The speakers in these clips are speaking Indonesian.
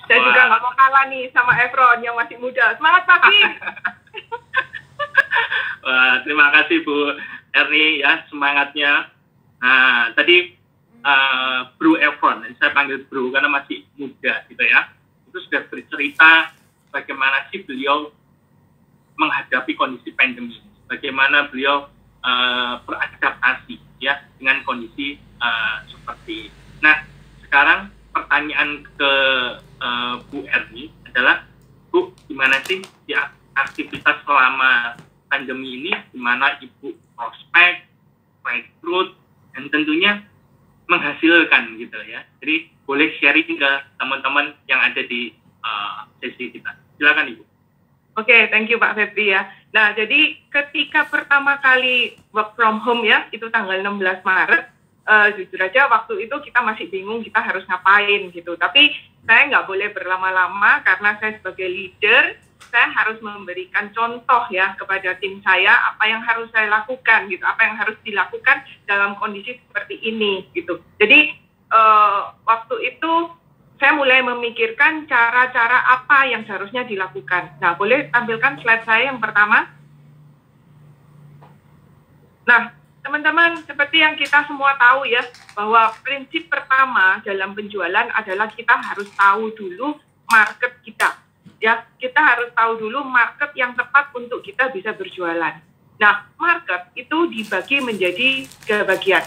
Saya juga nggak mau kalah nih sama Efron yang masih muda. Semangat pagi! Wah, terima kasih Bu Erni ya semangatnya. Nah, tadi Bro Efron, saya panggil Bro karena masih muda gitu ya. Itu sudah bercerita bagaimana sih beliau menghadapi kondisi pandemi, bagaimana beliau beradaptasi ya dengan kondisi seperti. Nah, sekarang pertanyaan ke Bu Erni adalah, Bu, gimana sih ya aktivitas selama pandemi ini, gimana Ibu prospek, rekrut, dan tentunya menghasilkan gitu ya. Jadi boleh sharing ke teman-teman yang ada di sesi kita. Silakan Ibu. Oke, thank you Pak Febri ya. Nah, jadi ketika pertama kali work from home ya, itu tanggal 16 Maret, jujur aja waktu itu kita masih bingung kita harus ngapain gitu. Tapi saya nggak boleh berlama-lama karena saya sebagai leader, saya harus memberikan contoh ya kepada tim saya apa yang harus saya lakukan gitu, apa yang harus dilakukan dalam kondisi seperti ini gitu. Jadi waktu itu saya mulai memikirkan cara-cara apa yang seharusnya dilakukan. Nah, boleh tampilkan slide saya yang pertama. Nah, teman-teman, seperti yang kita semua tahu ya, bahwa prinsip pertama dalam penjualan adalah kita harus tahu dulu market kita. Ya, kita harus tahu dulu market yang tepat untuk kita bisa berjualan. Nah, market itu dibagi menjadi 3 bagian.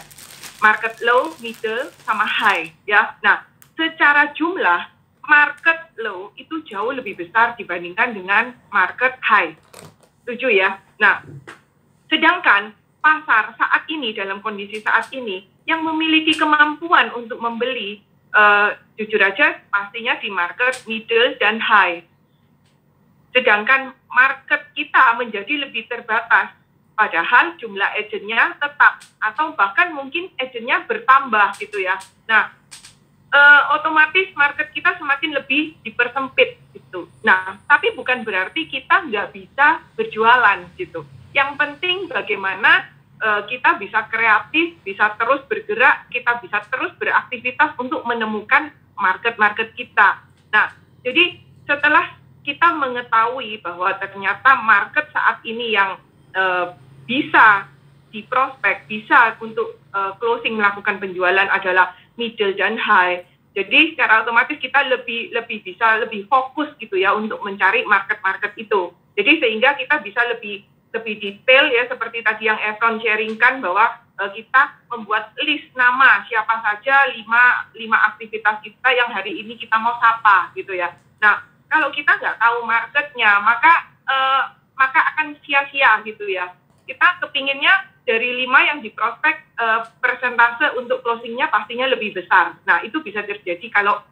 Market low, middle, sama high. Ya, nah, secara jumlah, market low itu jauh lebih besar dibandingkan dengan market high. Setuju ya? Nah, sedangkan pasar saat ini, dalam kondisi saat ini, yang memiliki kemampuan untuk membeli, jujur aja, pastinya di market middle dan high. Sedangkan market kita menjadi lebih terbatas, padahal jumlah agentnya tetap, atau bahkan mungkin agentnya bertambah gitu ya. Nah, otomatis market kita semakin lebih dipersempit gitu. Nah, tapi bukan berarti kita nggak bisa berjualan gitu. Yang penting bagaimana kita bisa kreatif, bisa terus bergerak, kita bisa terus beraktivitas untuk menemukan market-market kita. Nah, jadi setelah kita mengetahui bahwa ternyata market saat ini yang bisa diprospek, bisa untuk closing melakukan penjualan adalah middle dan high. Jadi secara otomatis kita lebih fokus gitu ya untuk mencari market-market itu. Jadi sehingga kita bisa lebih detail ya, seperti tadi yang Efron sharingkan bahwa kita membuat list nama siapa saja 5 aktivitas kita yang hari ini kita mau sapa gitu ya. Nah, kalau kita nggak tahu marketnya, maka akan sia-sia gitu ya. Kita kepinginnya dari 5 yang diprospek, persentase untuk closingnya pastinya lebih besar. Nah, itu bisa terjadi kalau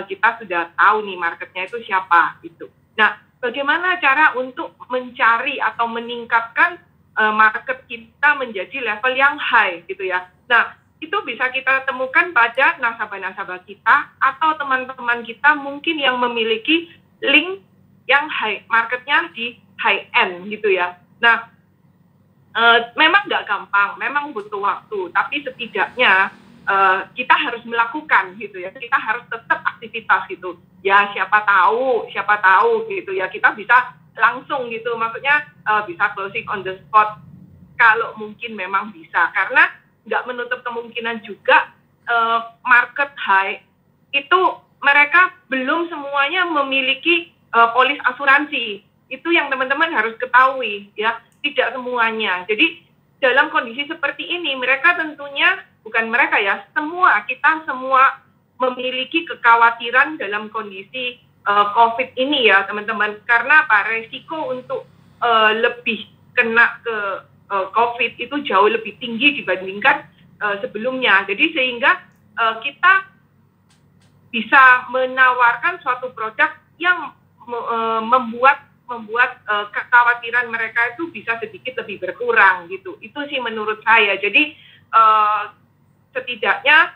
kita sudah tahu nih marketnya itu siapa gitu. Nah, bagaimana cara untuk mencari atau meningkatkan market kita menjadi level yang high gitu ya. Nah, itu bisa kita temukan pada nasabah-nasabah kita atau teman-teman kita mungkin yang memiliki link yang high, marketnya di high end gitu ya. Nah, memang nggak gampang, memang butuh waktu, tapi setidaknya kita harus melakukan gitu ya, kita harus tetap aktivitas gitu ya, siapa tahu gitu ya, kita bisa langsung gitu, maksudnya bisa closing on the spot kalau mungkin memang bisa, karena nggak menutup kemungkinan juga market high itu mereka belum semuanya memiliki polis asuransi. Itu yang teman-teman harus ketahui ya, tidak semuanya. Jadi dalam kondisi seperti ini mereka tentunya, bukan mereka ya, kita semua memiliki kekhawatiran dalam kondisi COVID ini ya teman-teman, karena apa, resiko untuk lebih kena ke COVID itu jauh lebih tinggi dibandingkan sebelumnya. Jadi sehingga kita bisa menawarkan suatu produk yang membuat kekhawatiran mereka itu bisa sedikit lebih berkurang gitu. Itu sih menurut saya. Jadi setidaknya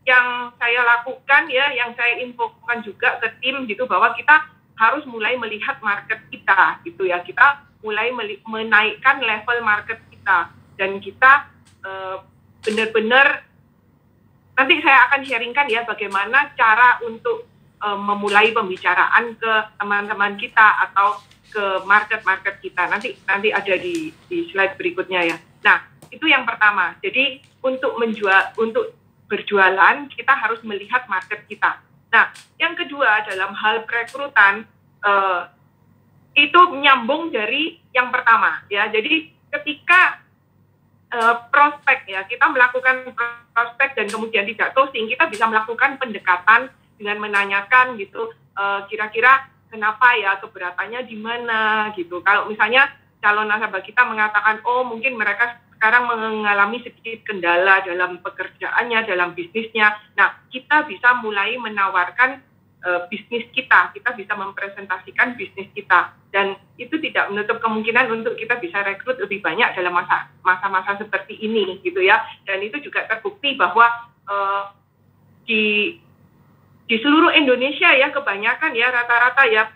yang saya lakukan ya, yang saya infokan juga ke tim gitu, bahwa kita harus mulai melihat market kita gitu ya. Kita mulai menaikkan level market kita, dan kita benar-benar nanti saya akan sharingkan ya bagaimana cara untuk memulai pembicaraan ke teman-teman kita atau ke market-market kita. Nanti ada di slide berikutnya ya. Nah, itu yang pertama. Jadi untuk berjualan kita harus melihat market kita. Nah, yang kedua dalam hal perekrutan itu nyambung dari yang pertama ya. Jadi ketika prospek ya, kita melakukan prospek dan kemudian tidak closing, kita bisa melakukan pendekatan dengan menanyakan gitu, kira-kira kenapa ya, keberatannya di mana gitu. Kalau misalnya calon nasabah kita mengatakan, oh mungkin mereka sekarang mengalami sedikit kendala dalam pekerjaannya, dalam bisnisnya, nah kita bisa mulai menawarkan bisnis kita bisa mempresentasikan bisnis kita, dan itu tidak menutup kemungkinan untuk kita bisa rekrut lebih banyak dalam masa-masa seperti ini gitu ya. Dan itu juga terbukti bahwa di seluruh Indonesia ya, kebanyakan ya rata-rata ya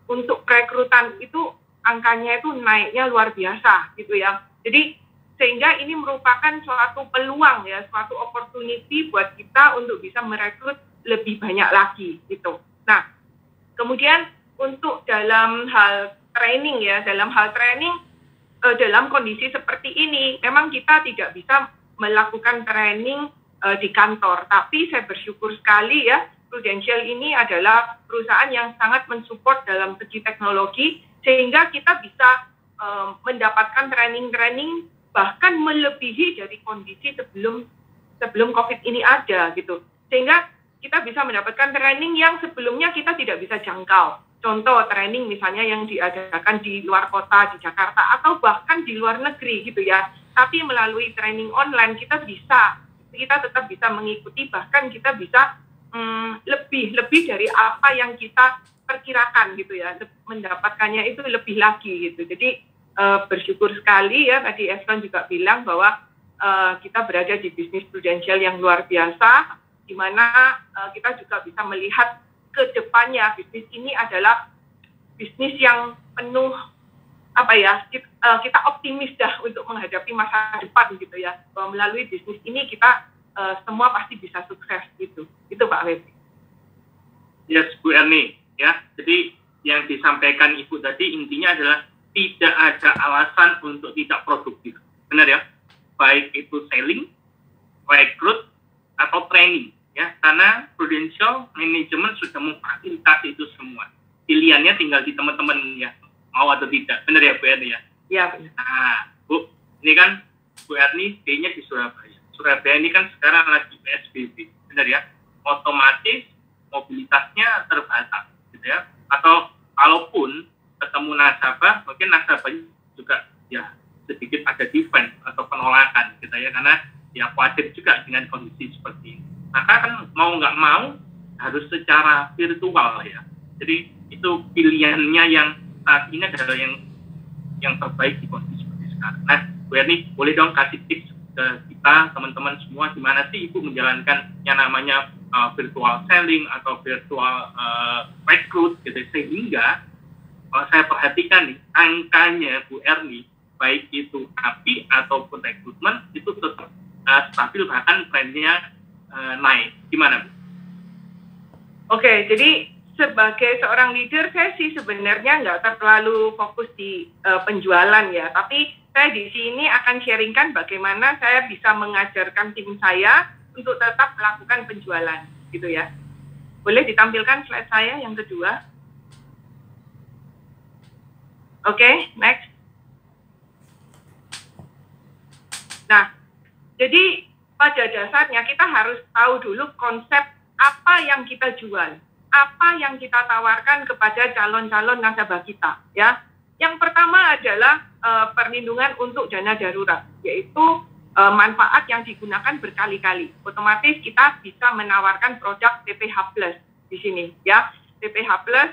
untuk rekrutan itu angkanya itu naiknya luar biasa gitu ya. Jadi sehingga ini merupakan suatu peluang ya, suatu opportunity buat kita untuk bisa merekrut lebih banyak lagi gitu. Nah, kemudian untuk dalam hal training ya, dalam kondisi seperti ini, memang kita tidak bisa melakukan training di kantor. Tapi saya bersyukur sekali ya, Prudential ini adalah perusahaan yang sangat mensupport dalam segi teknologi, sehingga kita bisa mendapatkan training-training bahkan melebihi dari kondisi sebelum COVID ini ada gitu. Sehingga kita bisa mendapatkan training yang sebelumnya kita tidak bisa jangkau. Contoh training misalnya yang diadakan di luar kota, di Jakarta, atau bahkan di luar negeri gitu ya. Tapi melalui training online kita tetap bisa mengikuti, bahkan kita bisa lebih dari apa yang kita perkirakan gitu ya. Mendapatkannya itu lebih lagi gitu. Jadi bersyukur sekali ya, tadi Eslon juga bilang bahwa kita berada di bisnis Prudential yang luar biasa, di mana kita juga bisa melihat ke depannya bisnis ini adalah bisnis yang penuh kita optimis dah untuk menghadapi masa depan gitu ya, bahwa melalui bisnis ini kita semua pasti bisa sukses gitu. Itu Pak Webi. Yes, Bu Erni ya. Jadi yang disampaikan Ibu tadi intinya adalah tidak ada alasan untuk tidak produktif. Benar ya? Baik itu selling, rekrut atau training. Ya, karena Prudential Management sudah memfasilitasi itu semua. Pilihannya tinggal di teman-teman ya, mau atau tidak. Benar ya Bu Erni ya? Iya. Nah, Bu, ini kan Bu Erni stay-nya di Surabaya. Surabaya ini kan sekarang lagi PSBB. Benar ya? Otomatis mobilitasnya terbatas gitu ya. Atau kalaupun ketemu nasabah, mungkin nasabahnya juga ya sedikit ada defense atau penolakan gitu ya, karena ya khawatir juga dengan kondisi seperti ini. Maka kan mau nggak mau harus secara virtual ya. Jadi itu pilihannya yang saat ini adalah yang terbaik di kondisi seperti sekarang. Nah, Bu Erni, boleh dong kasih tips ke kita, teman-teman semua, gimana sih Ibu menjalankan yang namanya virtual selling atau virtual recruit gitu, sehingga kalau saya perhatikan nih, angkanya Bu Erni, baik itu API ataupun rekrutmen, itu tetap stabil, bahkan trennya naik. Gimana, Bu? Oke, jadi sebagai seorang leader, saya sih sebenarnya nggak terlalu fokus di penjualan ya, tapi saya di sini akan sharingkan bagaimana saya bisa mengajarkan tim saya untuk tetap melakukan penjualan, gitu ya. Boleh ditampilkan slide saya yang kedua? Oke, next. Nah, jadi pada dasarnya kita harus tahu dulu konsep apa yang kita jual, apa yang kita tawarkan kepada calon-calon nasabah kita, ya. Yang pertama adalah perlindungan untuk dana darurat, yaitu manfaat yang digunakan berkali-kali. Otomatis kita bisa menawarkan produk TPH Plus di sini, ya. TPH Plus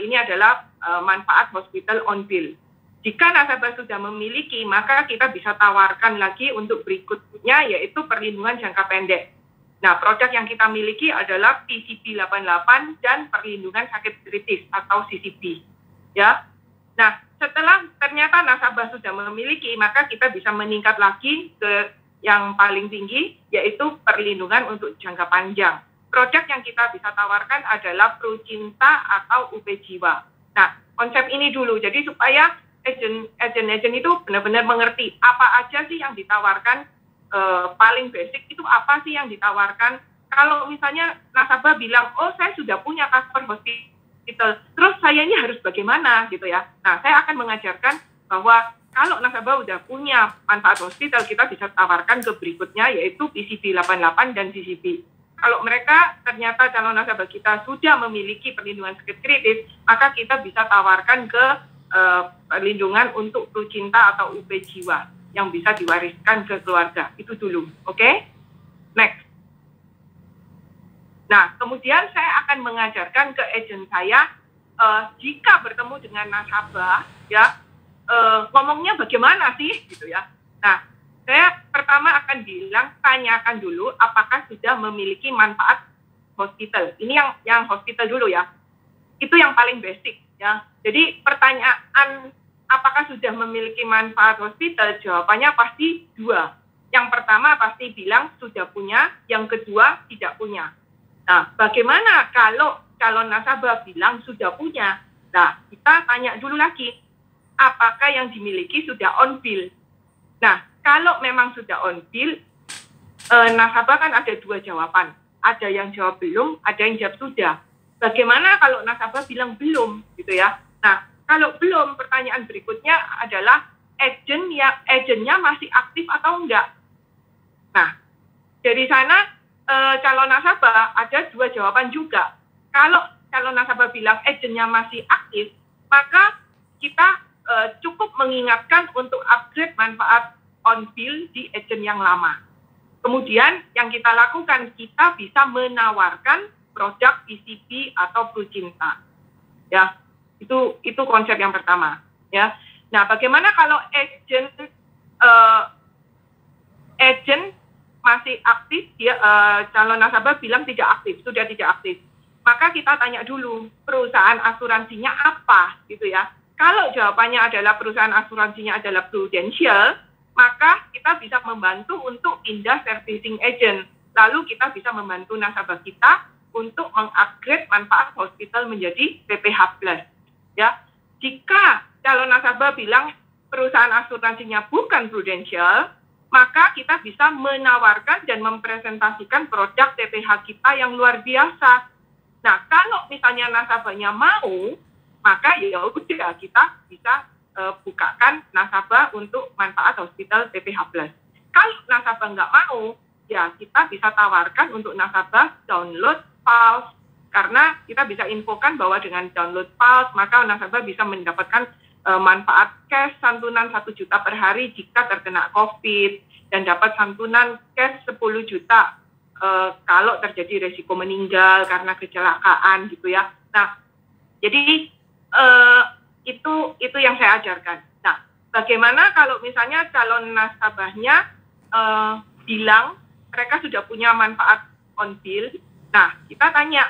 ini adalah manfaat hospital on bill. Jika nasabah sudah memiliki, maka kita bisa tawarkan lagi untuk berikutnya, yaitu perlindungan jangka pendek. Nah, produk yang kita miliki adalah PCP 88 dan perlindungan sakit kritis atau CCP. Ya. Nah, setelah ternyata nasabah sudah memiliki, maka kita bisa meningkat lagi ke yang paling tinggi, yaitu perlindungan untuk jangka panjang. produk yang kita bisa tawarkan adalah Prucinta atau UP Jiwa. Nah, konsep ini dulu, jadi supaya agent itu benar-benar mengerti apa aja sih yang ditawarkan, paling basic itu apa sih yang ditawarkan. Kalau misalnya nasabah bilang, oh saya sudah punya cover hospital, terus saya ini harus bagaimana gitu ya. Nah, saya akan mengajarkan bahwa kalau nasabah udah punya manfaat hospital, kita bisa tawarkan ke berikutnya, yaitu PCB 88 dan CCB. Kalau mereka ternyata calon nasabah kita sudah memiliki perlindungan sakit kritis, maka kita bisa tawarkan ke perlindungan untuk Prucinta atau UP Jiwa yang bisa diwariskan ke keluarga. Itu dulu, oke? Next. Nah, kemudian saya akan mengajarkan ke agent saya, jika bertemu dengan nasabah, ya, ngomongnya bagaimana sih, gitu ya. Nah, saya pertama akan bilang, tanyakan dulu apakah sudah memiliki manfaat hospital. Ini yang hospital dulu ya. Itu yang paling basic ya. Jadi pertanyaan apakah sudah memiliki manfaat hospital, jawabannya pasti dua. Yang pertama pasti bilang sudah punya, yang kedua tidak punya. Nah, bagaimana kalau calon nasabah bilang sudah punya? Nah, kita tanya dulu lagi, apakah yang dimiliki sudah on bill? Nah, kalau memang sudah on bill, nasabah kan ada dua jawaban. Ada yang jawab belum, ada yang jawab sudah. Bagaimana kalau nasabah bilang belum, gitu ya? Nah, kalau belum, pertanyaan berikutnya adalah agentnya masih aktif atau enggak? Nah, dari sana calon nasabah ada dua jawaban juga. Kalau calon nasabah bilang agentnya masih aktif, maka kita cukup mengingatkan untuk upgrade manfaat on bill di agent yang lama. Kemudian yang kita lakukan, kita bisa menawarkan produk PCB atau Prucinta. Ya, itu konsep yang pertama. Ya, nah bagaimana kalau agent masih aktif, dia calon nasabah bilang tidak aktif, sudah tidak aktif. Maka kita tanya dulu perusahaan asuransinya apa, gitu ya. Kalau jawabannya adalah perusahaan asuransinya adalah Prudential, maka kita bisa membantu untuk pindah servicing agent. Lalu kita bisa membantu nasabah kita untuk mengupgrade manfaat hospital menjadi PPH+. Ya, jika calon nasabah bilang perusahaan asuransinya bukan Prudential, maka kita bisa menawarkan dan mempresentasikan produk PPH kita yang luar biasa. Nah, kalau misalnya nasabahnya mau, maka ya udah kita bisa bukakan nasabah untuk manfaat hospital PPH+. Kalau nasabah nggak mau, ya kita bisa tawarkan untuk nasabah download Pulse, karena kita bisa infokan bahwa dengan download Pulse, maka nasabah bisa mendapatkan manfaat cash santunan 1 juta per hari jika terkena COVID, dan dapat santunan cash 10 juta kalau terjadi resiko meninggal karena kecelakaan gitu ya. Nah, jadi itu yang saya ajarkan. Nah, bagaimana kalau misalnya calon nasabahnya bilang mereka sudah punya manfaat on bill? Nah, kita tanya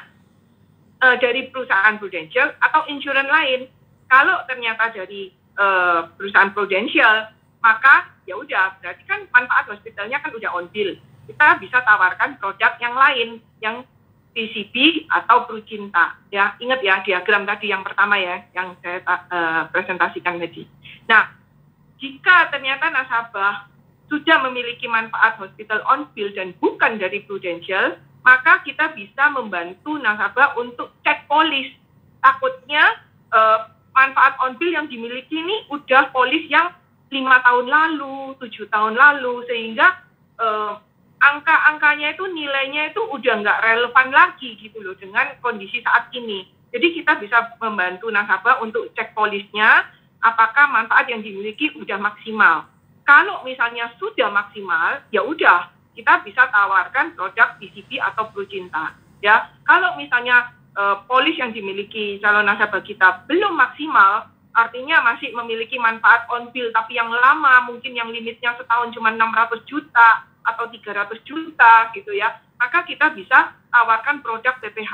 dari perusahaan Prudential atau insurance lain. Kalau ternyata dari perusahaan Prudential, maka ya udah, berarti kan manfaat hospitalnya kan udah on bill. Kita bisa tawarkan produk yang lain, yang PCB atau Prucinta. Ya, ingat ya diagram tadi yang pertama ya, yang saya presentasikan tadi. Nah, jika ternyata nasabah sudah memiliki manfaat hospital on bill dan bukan dari Prudential, maka kita bisa membantu nasabah untuk cek polis. Takutnya manfaat on bill yang dimiliki ini udah polis yang 5 tahun lalu, 7 tahun lalu, sehingga angka-angkanya itu, nilainya itu udah nggak relevan lagi gitu loh dengan kondisi saat ini. Jadi kita bisa membantu nasabah untuk cek polisnya, apakah manfaat yang dimiliki udah maksimal. Kalau misalnya sudah maksimal, ya udah kita bisa tawarkan produk PCB atau Prucinta. Ya, kalau misalnya polis yang dimiliki calon nasabah kita belum maksimal, artinya masih memiliki manfaat on bill tapi yang lama, mungkin yang limitnya setahun cuma 600 juta atau 300 juta gitu ya, maka kita bisa tawarkan produk PPH+.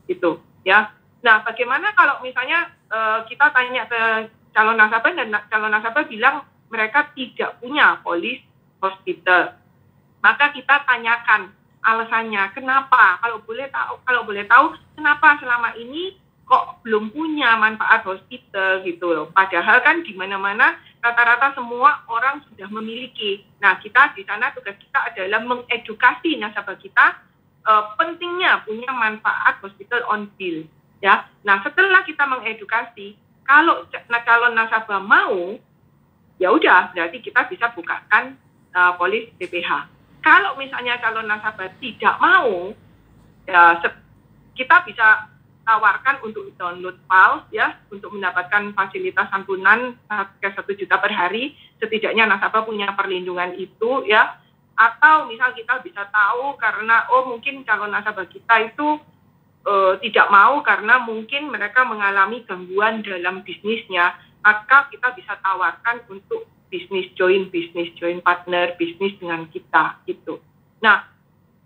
Gitu ya. Nah, bagaimana kalau misalnya kita tanya ke calon nasabah dan calon nasabah bilang mereka tidak punya polis hospital. Maka kita tanyakan alasannya, kenapa? Kalau boleh tahu, kenapa selama ini kok belum punya manfaat hospital gitu loh. Padahal kan di mana-mana rata-rata semua orang sudah memiliki. Nah, kita di sana tugas kita adalah mengedukasi nasabah kita pentingnya punya manfaat hospital on bill. Ya, nah setelah kita mengedukasi, kalau calon nasabah mau, ya udah berarti kita bisa bukakan polis PPH. Kalau misalnya calon nasabah tidak mau, ya kita bisa tawarkan untuk download PAL ya, untuk mendapatkan fasilitas santunan ke 1 juta per hari, setidaknya nasabah punya perlindungan itu ya. Atau misal kita bisa tahu karena mungkin calon nasabah kita itu tidak mau karena mungkin mereka mengalami gangguan dalam bisnisnya, maka kita bisa tawarkan untuk bisnis join partner bisnis dengan kita gitu. Nah,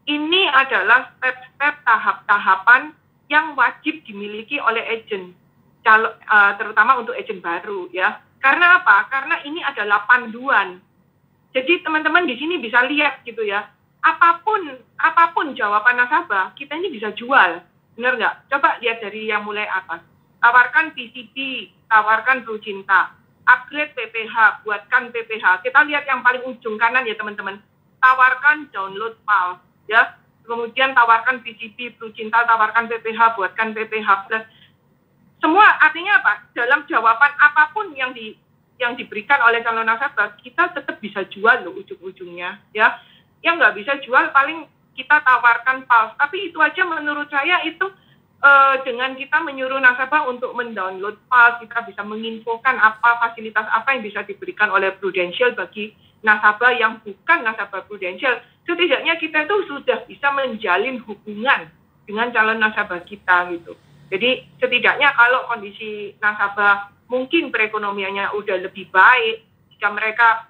ini adalah step-step tahap-tahapan yang wajib dimiliki oleh agen, terutama untuk agen baru ya. Karena apa? Karena ini adalah panduan. Jadi teman-teman di sini bisa lihat gitu ya, apapun jawaban nasabah, kita ini bisa jual, benar nggak? Coba lihat dari yang mulai atas. Tawarkan PCB, tawarkan Bro Cinta, upgrade PPH, buatkan PPH. Kita lihat yang paling ujung kanan ya teman-teman. Tawarkan download PAL, ya. Kemudian tawarkan PCB, Bro Cinta, tawarkan PPH, buatkan PPH plus. Semua artinya apa? Dalam jawaban apapun yang diberikan oleh calon nasabah, kita tetap bisa jual loh ujung-ujungnya ya. Yang nggak bisa jual paling kita tawarkan PAL. Tapi itu aja menurut saya itu dengan kita menyuruh nasabah untuk mendownload PAL, kita bisa menginfokan apa fasilitas apa yang bisa diberikan oleh Prudential bagi nasabah yang bukan nasabah Prudential. Setidaknya kita itu sudah bisa menjalin hubungan dengan calon nasabah kita gitu. Jadi setidaknya kalau kondisi nasabah mungkin perekonomiannya udah lebih baik, jika mereka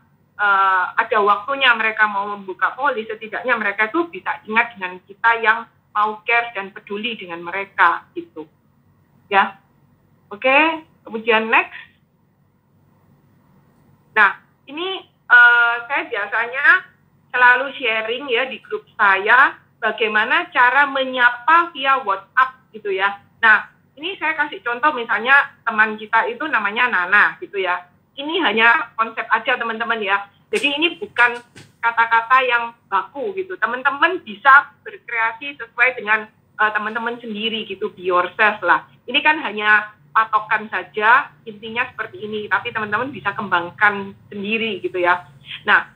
ada waktunya mereka mau membuka polis, setidaknya mereka tuh bisa ingat dengan kita yang mau care dan peduli dengan mereka gitu. Ya. Oke, kemudian next. Nah, ini saya biasanya selalu sharing ya di grup saya bagaimana cara menyapa via WhatsApp gitu ya. Nah, ini saya kasih contoh misalnya teman kita itu namanya Nana gitu ya. Ini hanya konsep aja teman-teman ya. Jadi ini bukan kata-kata yang baku gitu. Teman-teman bisa berkreasi sesuai dengan teman-teman sendiri gitu, be yourself lah. Ini kan hanya patokan saja, intinya seperti ini. Tapi teman-teman bisa kembangkan sendiri gitu ya. Nah,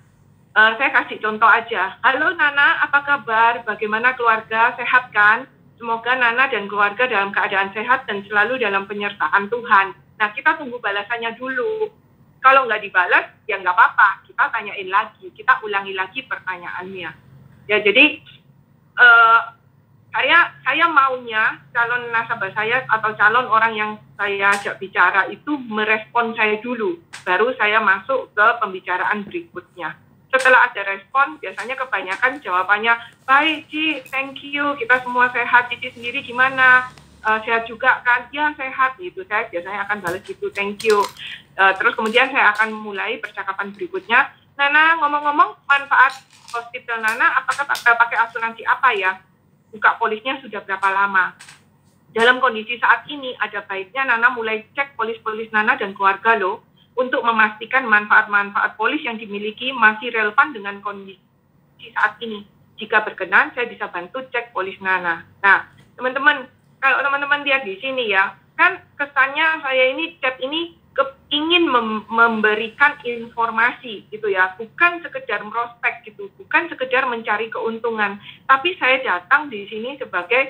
saya kasih contoh aja. Halo Nana, apa kabar? Bagaimana keluarga? Sehat kan? Semoga Nana dan keluarga dalam keadaan sehat dan selalu dalam penyertaan Tuhan. Nah, kita tunggu balasannya dulu. Kalau nggak dibalas, ya nggak apa-apa. Kita tanyain lagi, kita ulangi lagi pertanyaannya. Ya, jadi saya maunya calon nasabah saya atau calon orang yang saya ajak bicara itu merespon saya dulu. Baru saya masuk ke pembicaraan berikutnya. Setelah ada respon, biasanya kebanyakan jawabannya, baik Ci, thank you, kita semua sehat, Cici sendiri gimana? Sehat juga kan? Ya sehat gitu, saya biasanya akan balas gitu, thank you. Terus kemudian saya akan mulai percakapan berikutnya. Nana, ngomong-ngomong manfaat hospital Nana, apakah pakai asuransi apa ya? Buka polisnya sudah berapa lama? Dalam kondisi saat ini, ada baiknya Nana mulai cek polis-polis Nana dan keluarga loh, untuk memastikan manfaat-manfaat polis yang dimiliki masih relevan dengan kondisi saat ini. Jika berkenan, saya bisa bantu cek polis Nana. Nah, teman-teman, kalau teman-teman lihat di sini ya, kan kesannya saya ini chat ini ingin memberikan informasi gitu ya, bukan sekedar merospek gitu, bukan sekedar mencari keuntungan, tapi saya datang di sini sebagai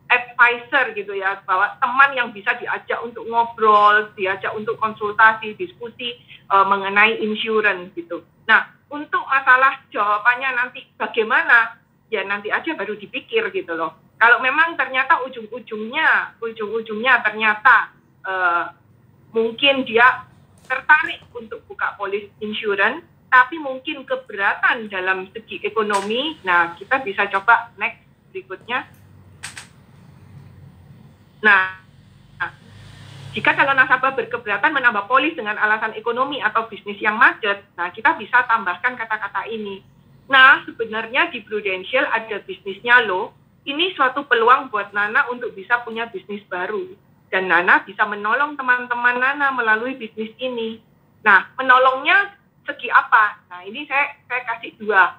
advisor gitu ya, bahwa teman yang bisa diajak untuk ngobrol, diajak untuk konsultasi, diskusi mengenai insurance gitu. Nah, untuk masalah jawabannya nanti bagaimana, ya nanti aja baru dipikir gitu loh. Kalau memang ternyata ujung-ujungnya ternyata mungkin dia tertarik untuk buka polis insurance, tapi mungkin keberatan dalam segi ekonomi, nah kita bisa coba next berikutnya. Nah, jika calon nasabah berkeberatan menambah polis dengan alasan ekonomi atau bisnis yang macet, nah kita bisa tambahkan kata-kata ini. Nah, sebenarnya di Prudential ada bisnisnya loh. Ini suatu peluang buat Nana untuk bisa punya bisnis baru. Dan Nana bisa menolong teman-teman Nana melalui bisnis ini. Nah, menolongnya segi apa? Nah, ini saya kasih dua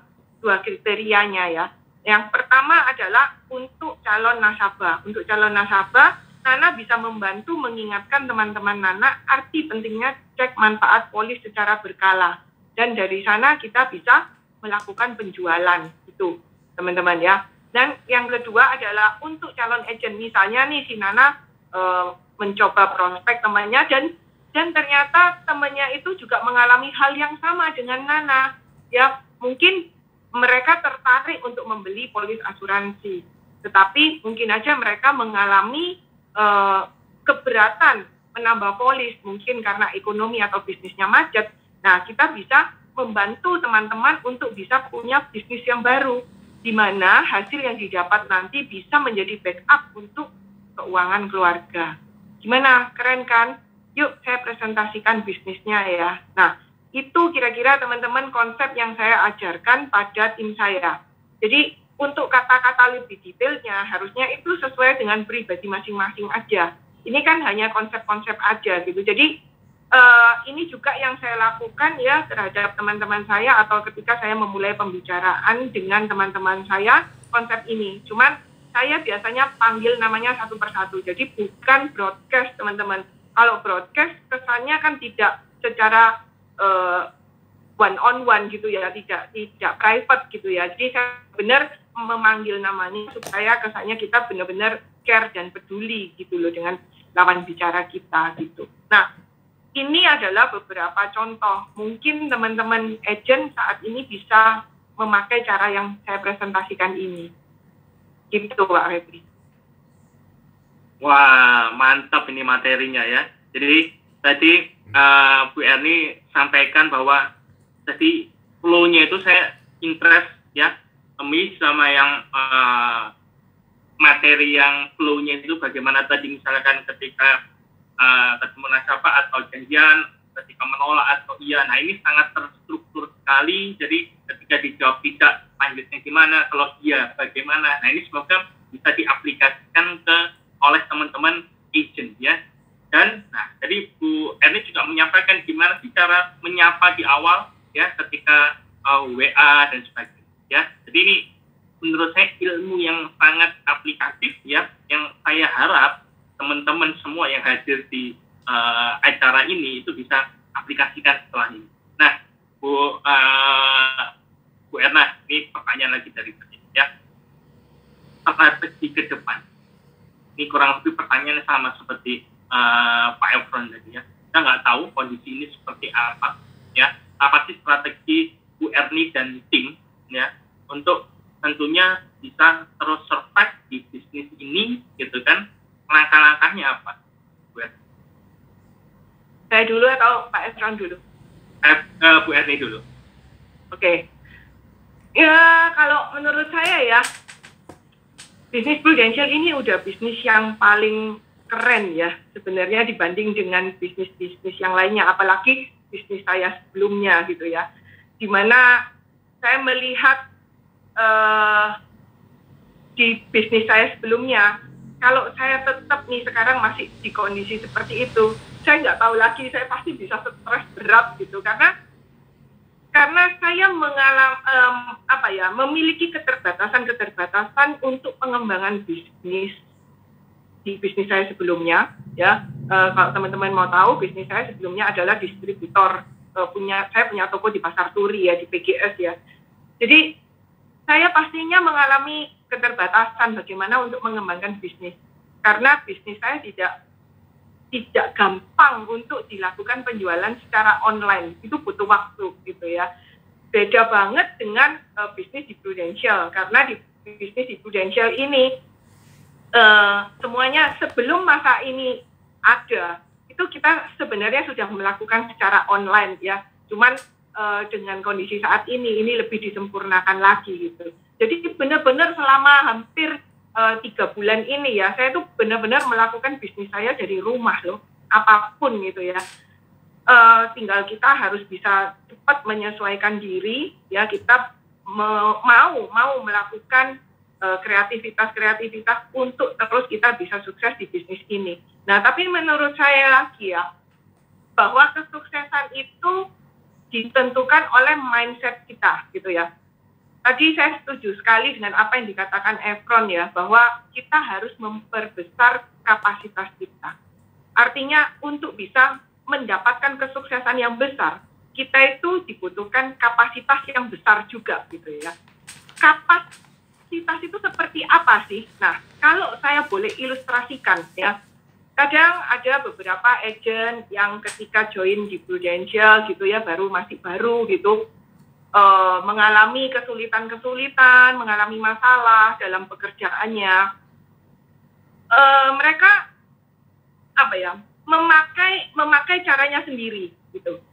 kriterianya ya. Yang pertama adalah untuk calon nasabah. Untuk calon nasabah, Nana bisa membantu mengingatkan teman-teman Nana arti pentingnya cek manfaat polis secara berkala. Dan dari sana kita bisa melakukan penjualan itu, teman-teman ya. Dan yang kedua adalah untuk calon agent, misalnya nih si Nana mencoba prospek temannya dan ternyata temannya itu juga mengalami hal yang sama dengan Nana, ya mungkin mereka tertarik untuk membeli polis asuransi, tetapi mungkin aja mereka mengalami keberatan menambah polis, mungkin karena ekonomi atau bisnisnya macet. Nah, kita bisa membantu teman-teman untuk bisa punya bisnis yang baru, di mana hasil yang didapat nanti bisa menjadi backup untuk keuangan keluarga. Gimana? Keren kan? Yuk saya presentasikan bisnisnya ya. Nah, itu kira-kira teman-teman konsep yang saya ajarkan pada tim saya. Jadi untuk kata-kata lebih detailnya harusnya itu sesuai dengan pribadi masing-masing aja. Ini kan hanya konsep-konsep aja gitu. Jadi ini juga yang saya lakukan ya terhadap teman-teman saya atau ketika saya memulai pembicaraan dengan teman-teman saya konsep ini. Cuman saya biasanya panggil namanya satu persatu. Jadi bukan broadcast teman-teman. Kalau broadcast kesannya kan tidak secara one on one gitu ya, tidak private gitu ya. Jadi saya benar memanggil namanya supaya kesannya kita benar-benar care dan peduli gitu loh dengan lawan bicara kita gitu. Nah, ini adalah beberapa contoh. Mungkin teman-teman agent saat ini bisa memakai cara yang saya presentasikan ini. Gitu, Pak Febri. Wah, mantap ini materinya ya. Jadi tadi Bu Erni sampaikan bahwa tadi flow-nya itu saya interest ya, sama yang materi yang flow-nya itu bagaimana tadi misalkan ketika ketemu nasabah atau janjian, ketika menolak atau iya. Nah, ini sangat terstruktur sekali. Jadi ketika dijawab tidak, lanjutnya gimana, kalau iya bagaimana. Nah, ini semoga bisa diaplikasikan oleh teman-teman agent ya. Dan nah, tadi Bu Erni juga menyampaikan gimana sih cara menyapa di awal ya ketika WA dan sebagainya ya. Jadi ini menurut saya ilmu yang sangat aplikatif ya, yang saya harap teman-teman semua yang hadir di acara ini itu bisa aplikasikan setelah ini. Nah, Bu Erna, ini pertanyaan lagi dari saya ya. Strategi ke depan. Ini kurang lebih pertanyaan sama seperti Pak Efron tadi ya. Kita nggak tahu kondisi ini seperti apa ya. Apa sih strategi Bu Erni dan tim ya untuk tentunya bisa terus survive di bisnis ini gitu kan. Langkah-langkahnya apa? Saya dulu atau Pak Efron dulu? Bu Erni dulu. Oke. Ya, kalau menurut saya ya, bisnis Prudential ini udah bisnis yang paling keren ya sebenarnya dibanding dengan bisnis-bisnis yang lainnya, apalagi bisnis saya sebelumnya gitu ya. Dimana saya melihat di bisnis saya sebelumnya, kalau saya tetap nih sekarang masih di kondisi seperti itu, saya nggak tahu lagi, saya pasti bisa stres berat gitu, karena saya memiliki keterbatasan untuk pengembangan bisnis di bisnis saya sebelumnya ya. Kalau teman-teman mau tahu, bisnis saya sebelumnya adalah distributor, saya punya toko di Pasar Turi ya, di PGS ya. Jadi saya pastinya mengalami keterbatasan bagaimana untuk mengembangkan bisnis, karena bisnis saya tidak gampang untuk dilakukan penjualan secara online, itu butuh waktu gitu ya. Beda banget dengan bisnis di Prudential, karena di bisnis di Prudential ini semuanya sebelum masa ini ada, itu kita sebenarnya sudah melakukan secara online ya, cuman dengan kondisi saat ini lebih disempurnakan lagi gitu. Jadi benar-benar selama hampir 3 bulan ini ya, saya tuh benar-benar melakukan bisnis saya dari rumah loh, apapun gitu ya. Tinggal kita harus bisa cepat menyesuaikan diri ya, kita mau melakukan kreativitas untuk terus kita bisa sukses di bisnis ini. Nah, tapi menurut saya lagi ya, bahwa kesuksesan itu ditentukan oleh mindset kita, gitu ya. Tadi saya setuju sekali dengan apa yang dikatakan Efron ya, bahwa kita harus memperbesar kapasitas kita. Artinya untuk bisa mendapatkan kesuksesan yang besar, kita itu dibutuhkan kapasitas yang besar juga, gitu ya. Kapasitas itu seperti apa sih? Nah, kalau saya boleh ilustrasikan ya, kadang ada beberapa agent yang ketika join di Prudential gitu ya, masih baru gitu, mengalami kesulitan, mengalami masalah dalam pekerjaannya. Mereka memakai caranya sendiri gitu,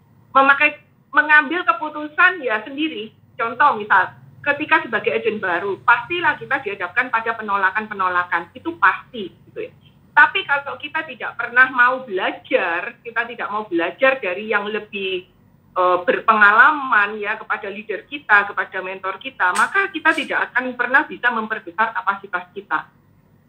mengambil keputusan ya sendiri. Contoh misal, ketika sebagai agent baru, pastilah kita dihadapkan pada penolakan, itu pasti gitu ya. Tapi kalau kita tidak pernah mau belajar, kita tidak mau belajar dari yang lebih berpengalaman ya, kepada leader kita, kepada mentor kita, maka kita tidak akan pernah bisa memperbesar kapasitas kita.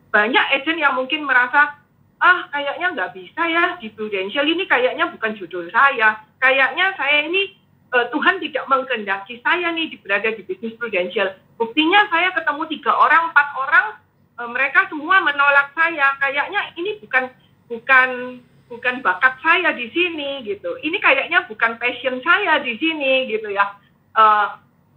Banyak agent yang mungkin merasa, kayaknya nggak bisa ya di Prudential, ini kayaknya bukan jodoh saya, kayaknya saya ini Tuhan tidak mengkehendaki saya nih berada di bisnis Prudential. Buktinya saya ketemu 3 orang, 4 orang, mereka semua menolak saya, kayaknya ini bukan bakat saya di sini gitu. Ini kayaknya bukan passion saya di sini gitu ya.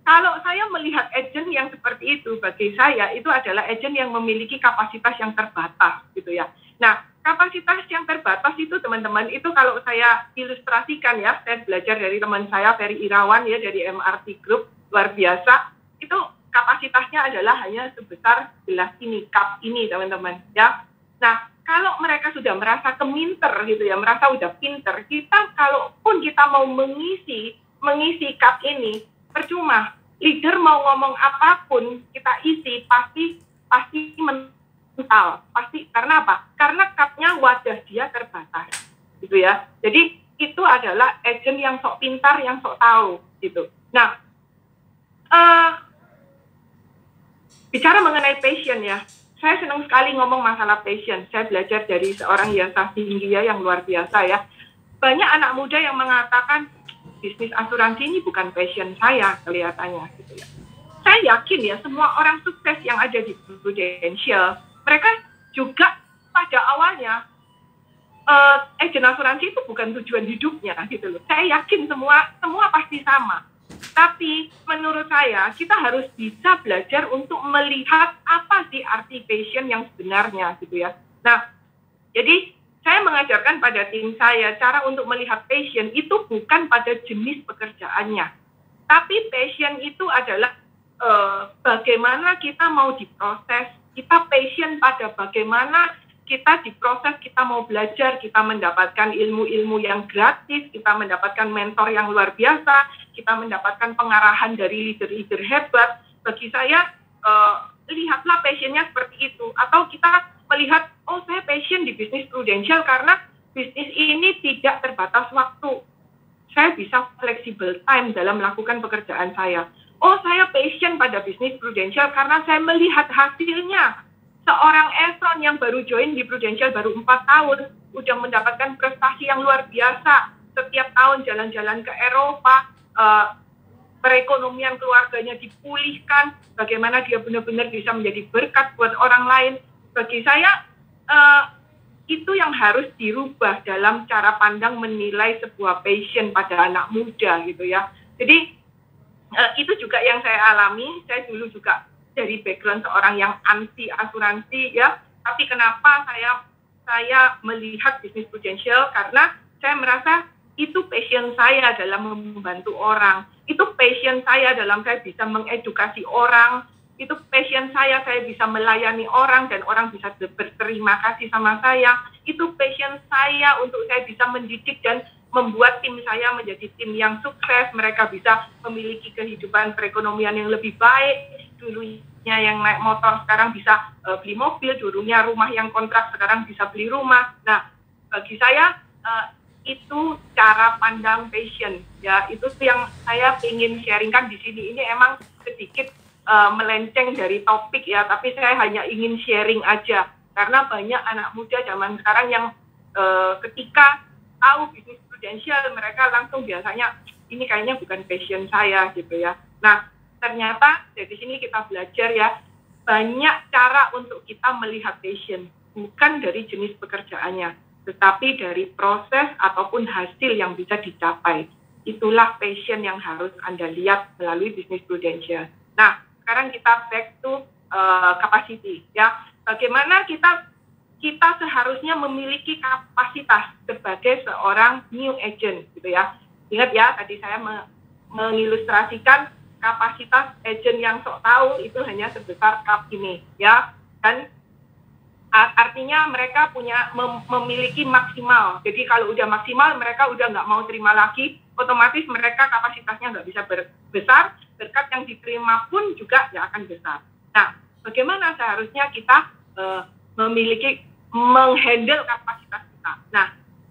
Kalau saya melihat agent yang seperti itu, bagi saya itu adalah agent yang memiliki kapasitas yang terbatas gitu ya. Nah, kapasitas yang terbatas itu teman-teman, itu kalau saya ilustrasikan ya, saya belajar dari teman saya Ferry Irawan ya, dari MRT Group, luar biasa. Itu kapasitasnya adalah hanya sebesar gelas ini, cup ini teman-teman ya. Nah, kalau mereka sudah merasa keminter gitu ya, merasa udah pinter, kita kalaupun kita mau mengisi cup ini, percuma. Leader mau ngomong apapun, kita isi, pasti mental. Pasti, karena apa? Karena cupnya, wadah dia terbatas. Gitu ya. Jadi, itu adalah agent yang sok pintar, yang sok tahu. Gitu. Nah, bicara mengenai passion ya, saya senang sekali ngomong masalah passion. Saya belajar dari seorang Yasa Singgya yang luar biasa ya. Banyak anak muda yang mengatakan, bisnis asuransi ini bukan passion saya kelihatannya gitu ya. Saya yakin ya, semua orang sukses yang ada di Prudential, mereka juga pada awalnya agen asuransi itu bukan tujuan hidupnya gitu loh. Saya yakin semua pasti sama. Tapi menurut saya kita harus bisa belajar untuk melihat apa sih arti passion yang sebenarnya gitu ya. Nah, jadi saya mengajarkan pada tim saya cara untuk melihat passion itu bukan pada jenis pekerjaannya. Tapi passion itu adalah bagaimana kita mau diproses. Kita passion pada bagaimana kita diproses, kita mau belajar, kita mendapatkan ilmu-ilmu yang gratis, kita mendapatkan mentor yang luar biasa, kita mendapatkan pengarahan dari leader-leader hebat. Bagi saya, lihatlah passionnya seperti itu. Atau kita melihat, saya passion di bisnis Prudential karena bisnis ini tidak terbatas waktu. Saya bisa flexible time dalam melakukan pekerjaan saya. Saya passion pada bisnis Prudential karena saya melihat hasilnya. Seorang Efron yang baru join di Prudential baru 4 tahun, udah mendapatkan prestasi yang luar biasa. Setiap tahun jalan-jalan ke Eropa, perekonomian keluarganya dipulihkan, bagaimana dia benar-benar bisa menjadi berkat buat orang lain. Bagi saya, itu yang harus dirubah dalam cara pandang menilai sebuah passion pada anak muda gitu ya. Jadi, itu juga yang saya alami. Saya dulu juga dari background seorang yang anti asuransi ya, tapi kenapa saya melihat bisnis Prudential karena saya merasa itu passion saya dalam membantu orang, itu passion saya dalam saya bisa mengedukasi orang, itu passion saya bisa melayani orang dan orang bisa berterima kasih sama saya, itu passion saya untuk saya bisa mendidik dan membuat tim saya menjadi tim yang sukses, mereka bisa memiliki kehidupan perekonomian yang lebih baik. Dulunya yang naik motor sekarang bisa beli mobil, dulunya rumah yang kontrak sekarang bisa beli rumah. Nah, bagi saya itu cara pandang passion ya. Itu yang saya ingin sharingkan di sini. Ini emang sedikit melenceng dari topik ya, tapi saya hanya ingin sharing aja karena banyak anak muda zaman sekarang yang ketika tahu bisnis prudensial mereka langsung biasanya ini kayaknya bukan passion saya gitu ya. Nah, ternyata dari sini kita belajar ya, banyak cara untuk kita melihat passion, bukan dari jenis pekerjaannya, tetapi dari proses ataupun hasil yang bisa dicapai. Itulah passion yang harus Anda lihat melalui bisnis prudensial. Nah, sekarang kita back to capacity ya. Bagaimana kita seharusnya memiliki kapasitas sebagai seorang new agent gitu ya. Ingat ya, tadi saya mengilustrasikan kapasitas agent yang sok tahu itu hanya sebesar cup ini ya. Dan artinya mereka memiliki maksimal. Jadi kalau udah maksimal mereka udah nggak mau terima lagi, otomatis mereka kapasitasnya nggak bisa besar, berkat yang diterima pun juga nggak akan besar. Nah, bagaimana seharusnya kita menghandle kapasitas kita? Nah,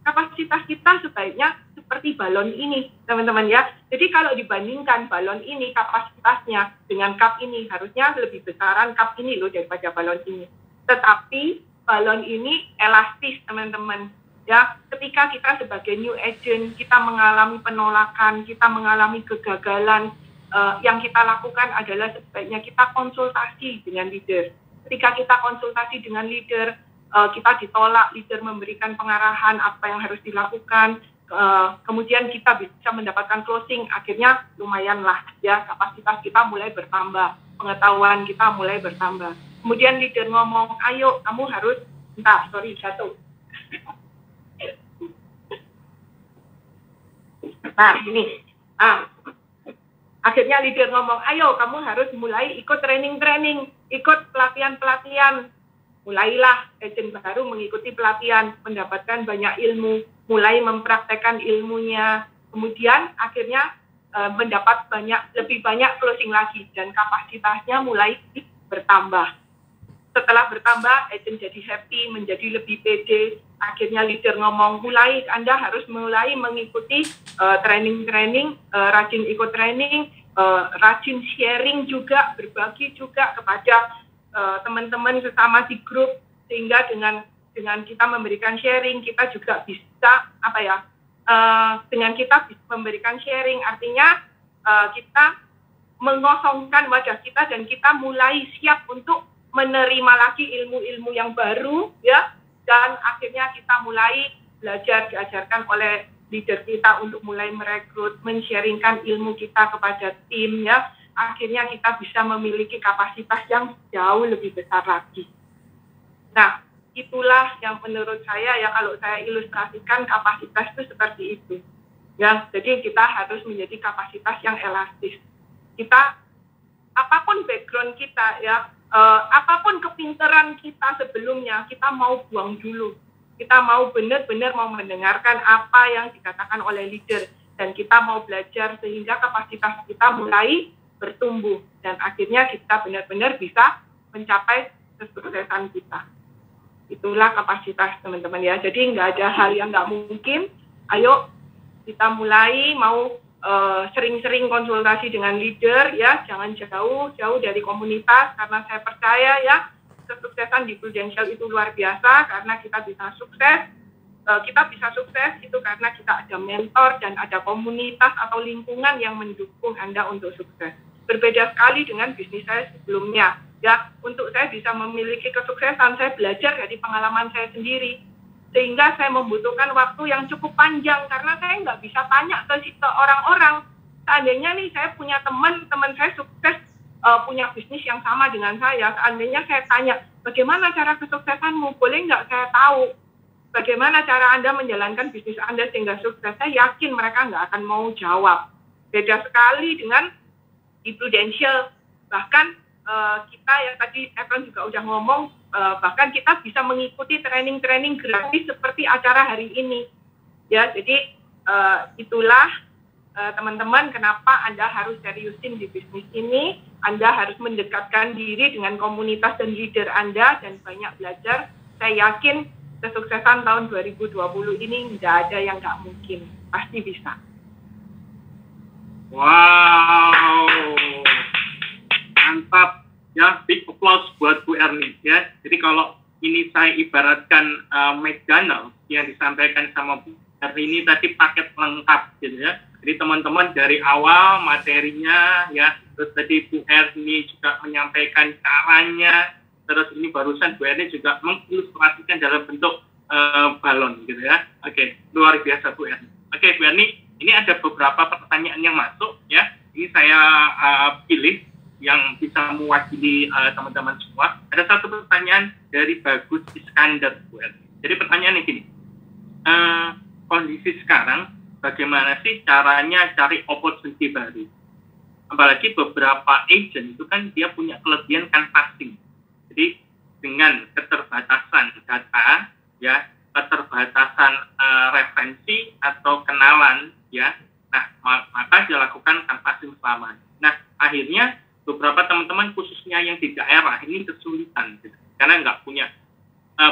kapasitas kita sebaiknya seperti balon ini, teman-teman ya. Jadi kalau dibandingkan balon ini kapasitasnya dengan cup ini, harusnya lebih besaran cup ini loh daripada balon ini. Tetapi balon ini elastis, teman-teman. Ya, ketika kita sebagai new agent, kita mengalami penolakan, kita mengalami kegagalan, yang kita lakukan adalah sebaiknya kita konsultasi dengan leader. Ketika kita konsultasi dengan leader, kita ditolak, leader memberikan pengarahan apa yang harus dilakukan, kemudian kita bisa mendapatkan closing, akhirnya lumayanlah ya, kapasitas kita mulai bertambah, pengetahuan kita mulai bertambah. Kemudian leader ngomong, ayo kamu harus, jatuh. Nah, ini. Akhirnya leader ngomong, ayo kamu harus mulai ikut training-training, ikut pelatihan-pelatihan. Mulailah agent baru mengikuti pelatihan, mendapatkan banyak ilmu, mulai mempraktekkan ilmunya. Kemudian akhirnya mendapat lebih banyak closing lagi dan kapasitasnya mulai bertambah. Setelah bertambah, agent jadi happy, menjadi lebih pede. Akhirnya leader ngomong, Anda harus mulai mengikuti training-training, rajin ikut training, rajin sharing juga, berbagi juga kepada teman-teman sesama di grup, sehingga dengan kita memberikan sharing, kita juga bisa dengan kita memberikan sharing, artinya kita mengosongkan wajah kita dan kita mulai siap untuk menerima lagi ilmu-ilmu yang baru ya, dan akhirnya kita mulai belajar, diajarkan oleh leader kita untuk mulai merekrut, men-sharingkan ilmu kita kepada tim ya. Akhirnya kita bisa memiliki kapasitas yang jauh lebih besar lagi. Nah, itulah yang menurut saya ya, kalau saya ilustrasikan kapasitas itu seperti itu. Ya, jadi kita harus menjadi kapasitas yang elastis. Kita, apapun background kita ya, apapun kepintaran kita sebelumnya, kita mau buang dulu. Kita mau benar-benar mau mendengarkan apa yang dikatakan oleh leader. Dan kita mau belajar sehingga kapasitas kita mulai bertumbuh. Dan akhirnya kita benar-benar bisa mencapai kesuksesan kita. Itulah kapasitas teman-teman ya. Jadi nggak ada hal yang nggak mungkin. Ayo kita mulai mau sering-sering konsultasi dengan leader ya, jangan jauh dari komunitas, karena saya percaya ya kesuksesan di Prudential itu luar biasa karena kita bisa sukses. Kita bisa sukses itu karena kita ada mentor dan ada komunitas atau lingkungan yang mendukung Anda untuk sukses. Berbeda sekali dengan bisnis saya sebelumnya ya. Untuk saya bisa memiliki kesuksesan, saya belajar dari pengalaman saya sendiri. Sehingga saya membutuhkan waktu yang cukup panjang karena saya nggak bisa tanya ke orang-orang. Seandainya nih saya punya teman saya sukses, punya bisnis yang sama dengan saya. Seandainya saya tanya, bagaimana cara kesuksesanmu? Boleh nggak saya tahu bagaimana cara Anda menjalankan bisnis Anda sehingga sukses? Saya yakin mereka nggak akan mau jawab. Beda sekali dengan di Prudential. Bahkan kita yang tadi Evan juga udah ngomong, bahkan kita bisa mengikuti training-training gratis seperti acara hari ini. Ya, jadi itulah teman-teman kenapa Anda harus seriusin di bisnis ini. Anda harus mendekatkan diri dengan komunitas dan leader Anda dan banyak belajar. Saya yakin kesuksesan tahun 2020 ini nggak ada yang nggak mungkin, pasti bisa. Wow, mantap ya, big applause buat Bu Erni ya. Jadi kalau ini saya ibaratkan McDonald's yang disampaikan sama Bu Erni ini tadi paket lengkap gitu ya. Jadi teman-teman dari awal materinya ya, terus tadi Bu Erni juga menyampaikan caranya, terus ini barusan Bu Erni juga mengilustrasikan dalam bentuk balon gitu ya. Oke, luar biasa Bu Erni. Oke Bu Erni, ini ada beberapa pertanyaan yang masuk ya. Ini saya pilih yang bisa mewakili teman-teman semua. Ada satu pertanyaan dari Bagus Iskandar Bu Erni. Jadi pertanyaannya gini, kondisi sekarang bagaimana sih caranya cari opportunity baru? Apalagi beberapa agent itu kan dia punya kelebihan canvassing. Jadi dengan keterbatasan data, ya, keterbatasan referensi atau kenalan, ya, nah maka dilakukan canvassing selamanya. Nah akhirnya beberapa teman-teman khususnya yang di daerah ini kesulitan, gitu, karena nggak punya,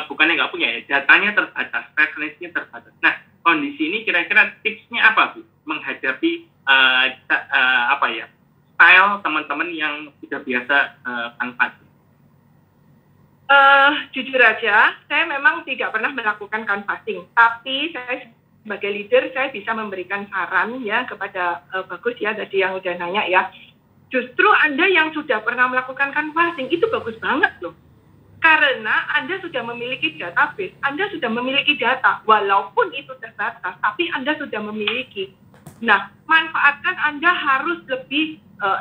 bukannya nggak punya ya, datanya terbatas, referensinya terbatas. Nah kondisi ini kira-kira tipsnya apa Bu menghadapi apa ya, style teman-teman yang sudah biasa canvassing? Jujur aja, saya memang tidak pernah melakukan canvassing, tapi saya sebagai leader saya bisa memberikan saran ya kepada Bagus ya, tadi yang udah nanya ya. Justru Anda yang sudah pernah melakukan canvassing itu bagus banget loh. Karena Anda sudah memiliki database, Anda sudah memiliki data, walaupun itu terbatas, tapi Anda sudah memiliki. Nah, manfaatkan Anda harus lebih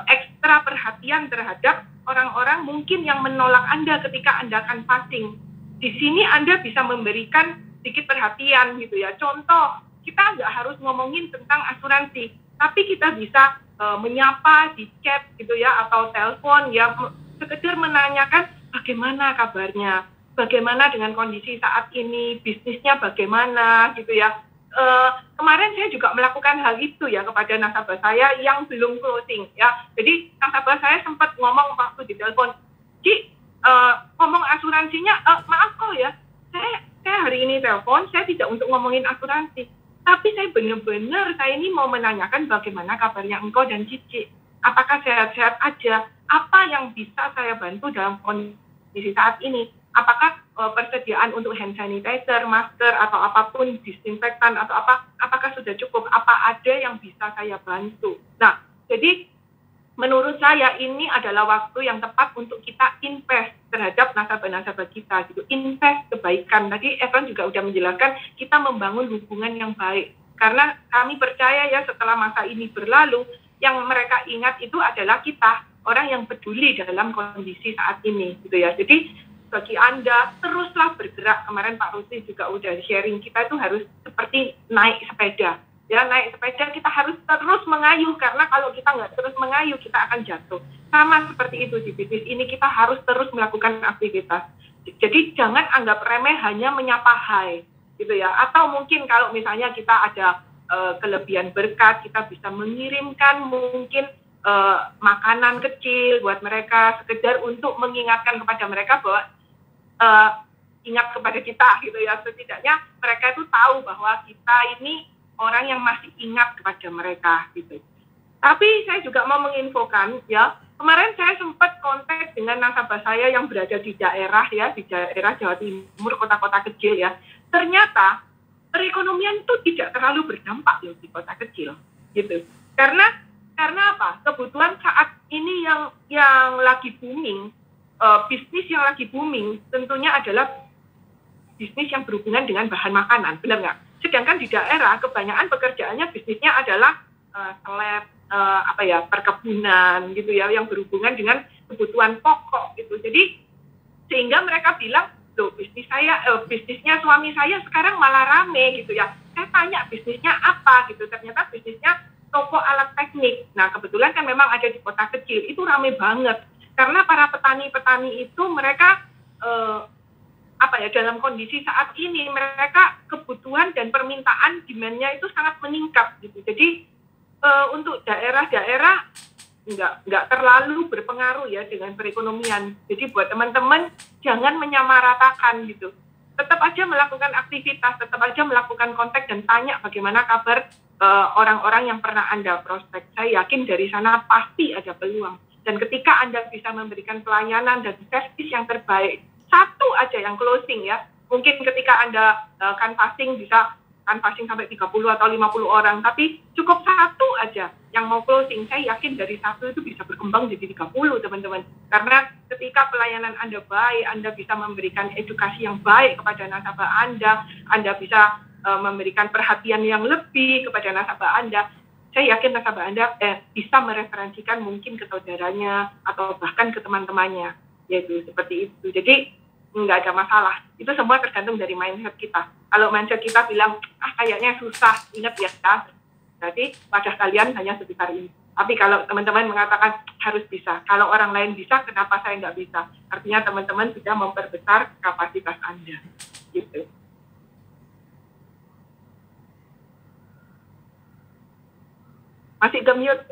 ekstra perhatian terhadap orang-orang mungkin yang menolak Anda ketika Anda canvassing. Di sini Anda bisa memberikan sedikit perhatian gitu ya. Contoh, kita nggak harus ngomongin tentang asuransi, tapi kita bisa menyapa di chat gitu ya, atau telepon ya, sekedar menanyakan bagaimana kabarnya, bagaimana dengan kondisi saat ini, bisnisnya bagaimana gitu ya. Kemarin saya juga melakukan hal itu ya kepada nasabah saya yang belum closing ya. Jadi nasabah saya sempat ngomong waktu di telepon, Ci, ngomong asuransinya, maaf kok ya, saya hari ini telepon, saya tidak untuk ngomongin asuransi, tapi saya benar-benar saya ini mau menanyakan bagaimana kabarnya engkau dan Cici, apakah sehat-sehat aja, apa yang bisa saya bantu dalam kondisi saat ini, apakah persediaan untuk hand sanitizer, masker, atau apapun, disinfektan, atau apakah sudah cukup, apa ada yang bisa saya bantu. Nah, jadi menurut saya ini adalah waktu yang tepat untuk kita invest terhadap nasabah-nasabah kita, gitu. Invest kebaikan. Tadi Evan juga sudah menjelaskan, kita membangun hubungan yang baik. Karena kami percaya ya setelah masa ini berlalu, yang mereka ingat itu adalah kita, orang yang peduli dalam kondisi saat ini, gitu ya. Jadi bagi Anda, teruslah bergerak. Kemarin Pak Rusli juga udah sharing, kita itu harus seperti naik sepeda. Ya, naik sepeda kita harus terus mengayuh, karena kalau kita nggak terus mengayuh, kita akan jatuh. Sama seperti itu di bisnis ini, kita harus terus melakukan aktivitas. Jadi jangan anggap remeh hanya menyapa hai, gitu ya. Atau mungkin kalau misalnya kita ada kelebihan berkat, kita bisa mengirimkan mungkin makanan kecil buat mereka, sekedar untuk mengingatkan kepada mereka bahwa ingat kepada kita, gitu ya. Setidaknya mereka itu tahu bahwa kita ini orang yang masih ingat kepada mereka, gitu. Tapi saya juga mau menginfokan ya, kemarin saya sempat kontak dengan nasabah saya yang berada di daerah ya, di daerah Jawa Timur, kota-kota kecil ya. Ternyata perekonomian itu tidak terlalu berdampak loh di kota kecil, gitu. Karena apa? Kebutuhan saat ini yang lagi booming, bisnis yang lagi booming tentunya adalah bisnis yang berhubungan dengan bahan makanan, benar nggak? Sedangkan di daerah kebanyakan pekerjaannya bisnisnya adalah perkebunan gitu ya, yang berhubungan dengan kebutuhan pokok gitu. Jadi sehingga mereka bilang, loh bisnisnya suami saya sekarang malah rame gitu ya. Saya tanya bisnisnya apa gitu, ternyata bisnisnya toko alat teknik. Nah kebetulan kan memang ada di kota kecil, itu rame banget. Karena para petani-petani itu mereka dalam kondisi saat ini mereka kebutuhan dan permintaan demand-nya itu sangat meningkat gitu. Jadi untuk daerah-daerah nggak terlalu berpengaruh ya dengan perekonomian. Jadi buat teman-teman jangan menyamaratakan gitu. tetap aja melakukan aktivitas, tetap aja melakukan kontak dan tanya bagaimana kabar orang-orang yang pernah Anda prospek. Saya yakin dari sana pasti ada peluang. Dan ketika Anda bisa memberikan pelayanan dan service yang terbaik, satu aja yang closing ya, mungkin ketika Anda canvassing bisa canvassing sampai 30 atau 50 orang, tapi cukup satu aja yang mau closing, saya yakin dari satu itu bisa berkembang jadi 30 teman-teman. Karena ketika pelayanan Anda baik, Anda bisa memberikan edukasi yang baik kepada nasabah Anda bisa memberikan perhatian yang lebih kepada nasabah Anda, saya yakin nasabah Anda bisa mereferensikan mungkin ke saudaranya atau bahkan ke teman-temannya, yaitu seperti itu. Jadi nggak ada masalah. Itu semua tergantung dari mindset kita. Kalau mindset kita bilang, kayaknya susah, ingat ya, berarti wajah kalian hanya sebesar ini. Tapi kalau teman-teman mengatakan harus bisa, kalau orang lain bisa, kenapa saya nggak bisa? Artinya teman-teman sudah memperbesar kapasitas Anda. Gitu. Masih ke-mute.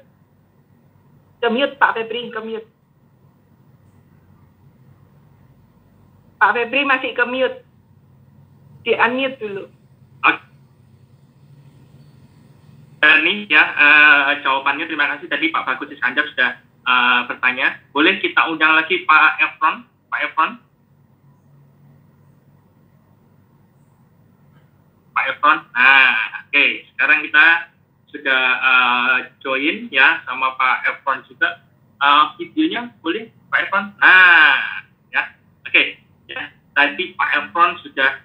Ke-mute, Pak Febri, ke-mute. Pak Febri masih ke-mute. Di-unmute dulu. Ini ya, jawabannya terima kasih. Tadi Pak Bagus Iskandar sudah bertanya. Boleh kita undang lagi Pak Efron? Pak Efron? Pak Efron? Nah, oke. Sekarang kita sudah join ya sama Pak Efron juga. Videonya boleh Pak Efron? Nah, ya, oke. Ya, tadi Pak Efron sudah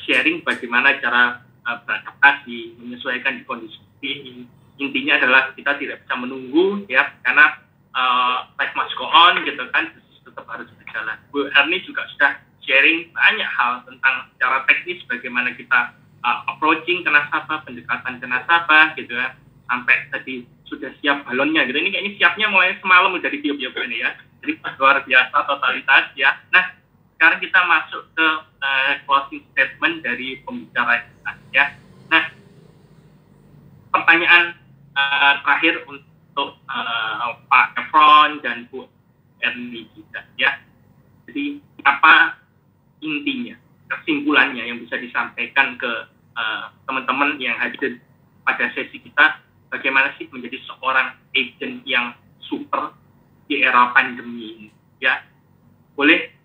sharing bagaimana cara beradaptasi, menyesuaikan di kondisi. Intinya adalah kita tidak bisa menunggu ya, karena life must go on gitu kan, tetap harus berjalan. Bu Erni juga sudah sharing banyak hal tentang cara teknis bagaimana kita approaching ke nasabah, pendekatan ke nasabah gitu ya, sampai tadi sudah siap balonnya gitu. Ini kayaknya siapnya mulai semalam udah di video ini ya, jadi luar biasa totalitas ya. Nah, sekarang kita masuk ke closing statement dari pembicara kita ya. Nah, pertanyaan terakhir untuk Pak Efron dan Bu Erni juga ya. Jadi apa intinya, kesimpulannya yang bisa disampaikan ke teman-teman yang hadir pada sesi kita, bagaimana sih menjadi seorang agent yang super di era pandemi ini ya. Boleh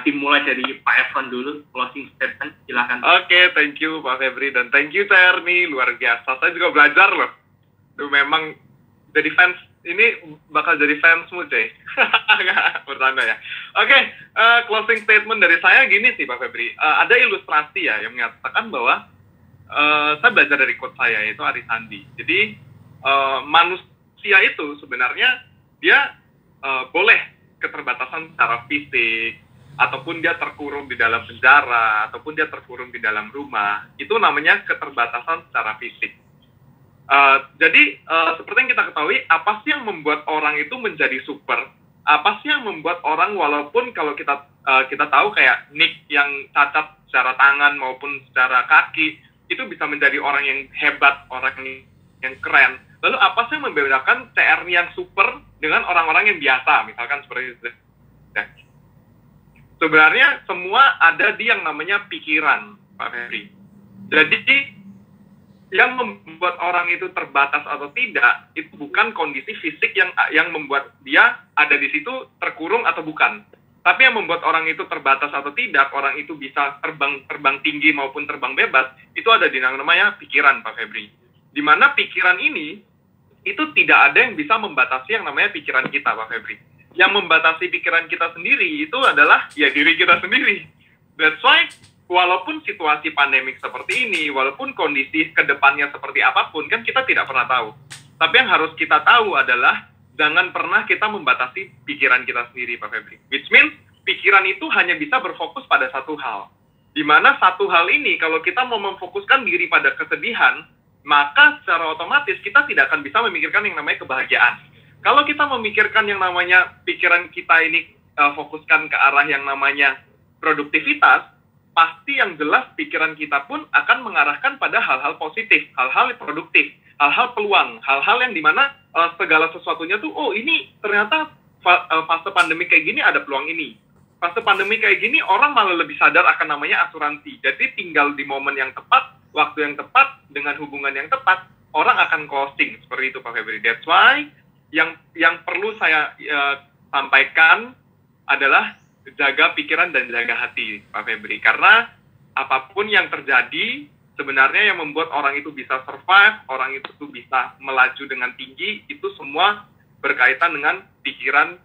dimulai dari Pak Efron dulu, closing statement, silakan. Oke, thank you Pak Febri dan thank you Terni, luar biasa. Saya juga belajar loh. Itu memang jadi fans, ini bakal jadi fansmu cuy. Bertanda ya. Oke, closing statement dari saya gini sih Pak Febri. Ada ilustrasi ya yang menyatakan bahwa saya belajar dari quote saya, yaitu Arisandi. Jadi manusia itu sebenarnya dia boleh keterbatasan secara fisik, ataupun dia terkurung di dalam penjara, ataupun dia terkurung di dalam rumah, itu namanya keterbatasan secara fisik. Jadi seperti yang kita ketahui, apa sih yang membuat orang itu menjadi super? Apa sih yang membuat orang, walaupun kalau kita tahu kayak Nick yang cacat secara tangan maupun secara kaki, itu bisa menjadi orang yang hebat, orang yang keren. Lalu apa sih yang membedakan CR yang super dengan orang-orang yang biasa, misalkan seperti itu? Sebenarnya semua ada di yang namanya pikiran, Pak Ferry. Jadi yang membuat orang itu terbatas atau tidak, itu bukan kondisi fisik yang membuat dia ada di situ terkurung atau bukan. Tapi yang membuat orang itu terbatas atau tidak, orang itu bisa terbang tinggi maupun terbang bebas, itu ada di yang namanya pikiran, Pak Febri. Di mana pikiran ini, itu tidak ada yang bisa membatasi yang namanya pikiran kita, Pak Febri. Yang membatasi pikiran kita sendiri itu adalah ya diri kita sendiri. That's why walaupun situasi pandemik seperti ini, walaupun kondisi kedepannya seperti apapun, kan kita tidak pernah tahu. Tapi yang harus kita tahu adalah jangan pernah kita membatasi pikiran kita sendiri, Pak Febri. Which means pikiran itu hanya bisa berfokus pada satu hal. Di mana satu hal ini kalau kita mau memfokuskan diri pada kesedihan, maka secara otomatis kita tidak akan bisa memikirkan yang namanya kebahagiaan. Kalau kita memikirkan yang namanya pikiran kita ini fokuskan ke arah yang namanya produktivitas, pasti yang jelas pikiran kita pun akan mengarahkan pada hal-hal positif, hal-hal produktif, hal-hal peluang, hal-hal yang dimana segala sesuatunya tuh, oh ini ternyata fase pandemi kayak gini ada peluang ini. fase pandemi kayak gini orang malah lebih sadar akan namanya asuransi. Jadi tinggal di momen yang tepat, waktu yang tepat, dengan hubungan yang tepat, orang akan closing seperti itu Pak Febri. That's why yang perlu saya sampaikan adalah jaga pikiran dan jaga hati Pak Febri. Karena apapun yang terjadi, sebenarnya yang membuat orang itu bisa survive, orang itu tuh bisa melaju dengan tinggi, itu semua berkaitan dengan pikiran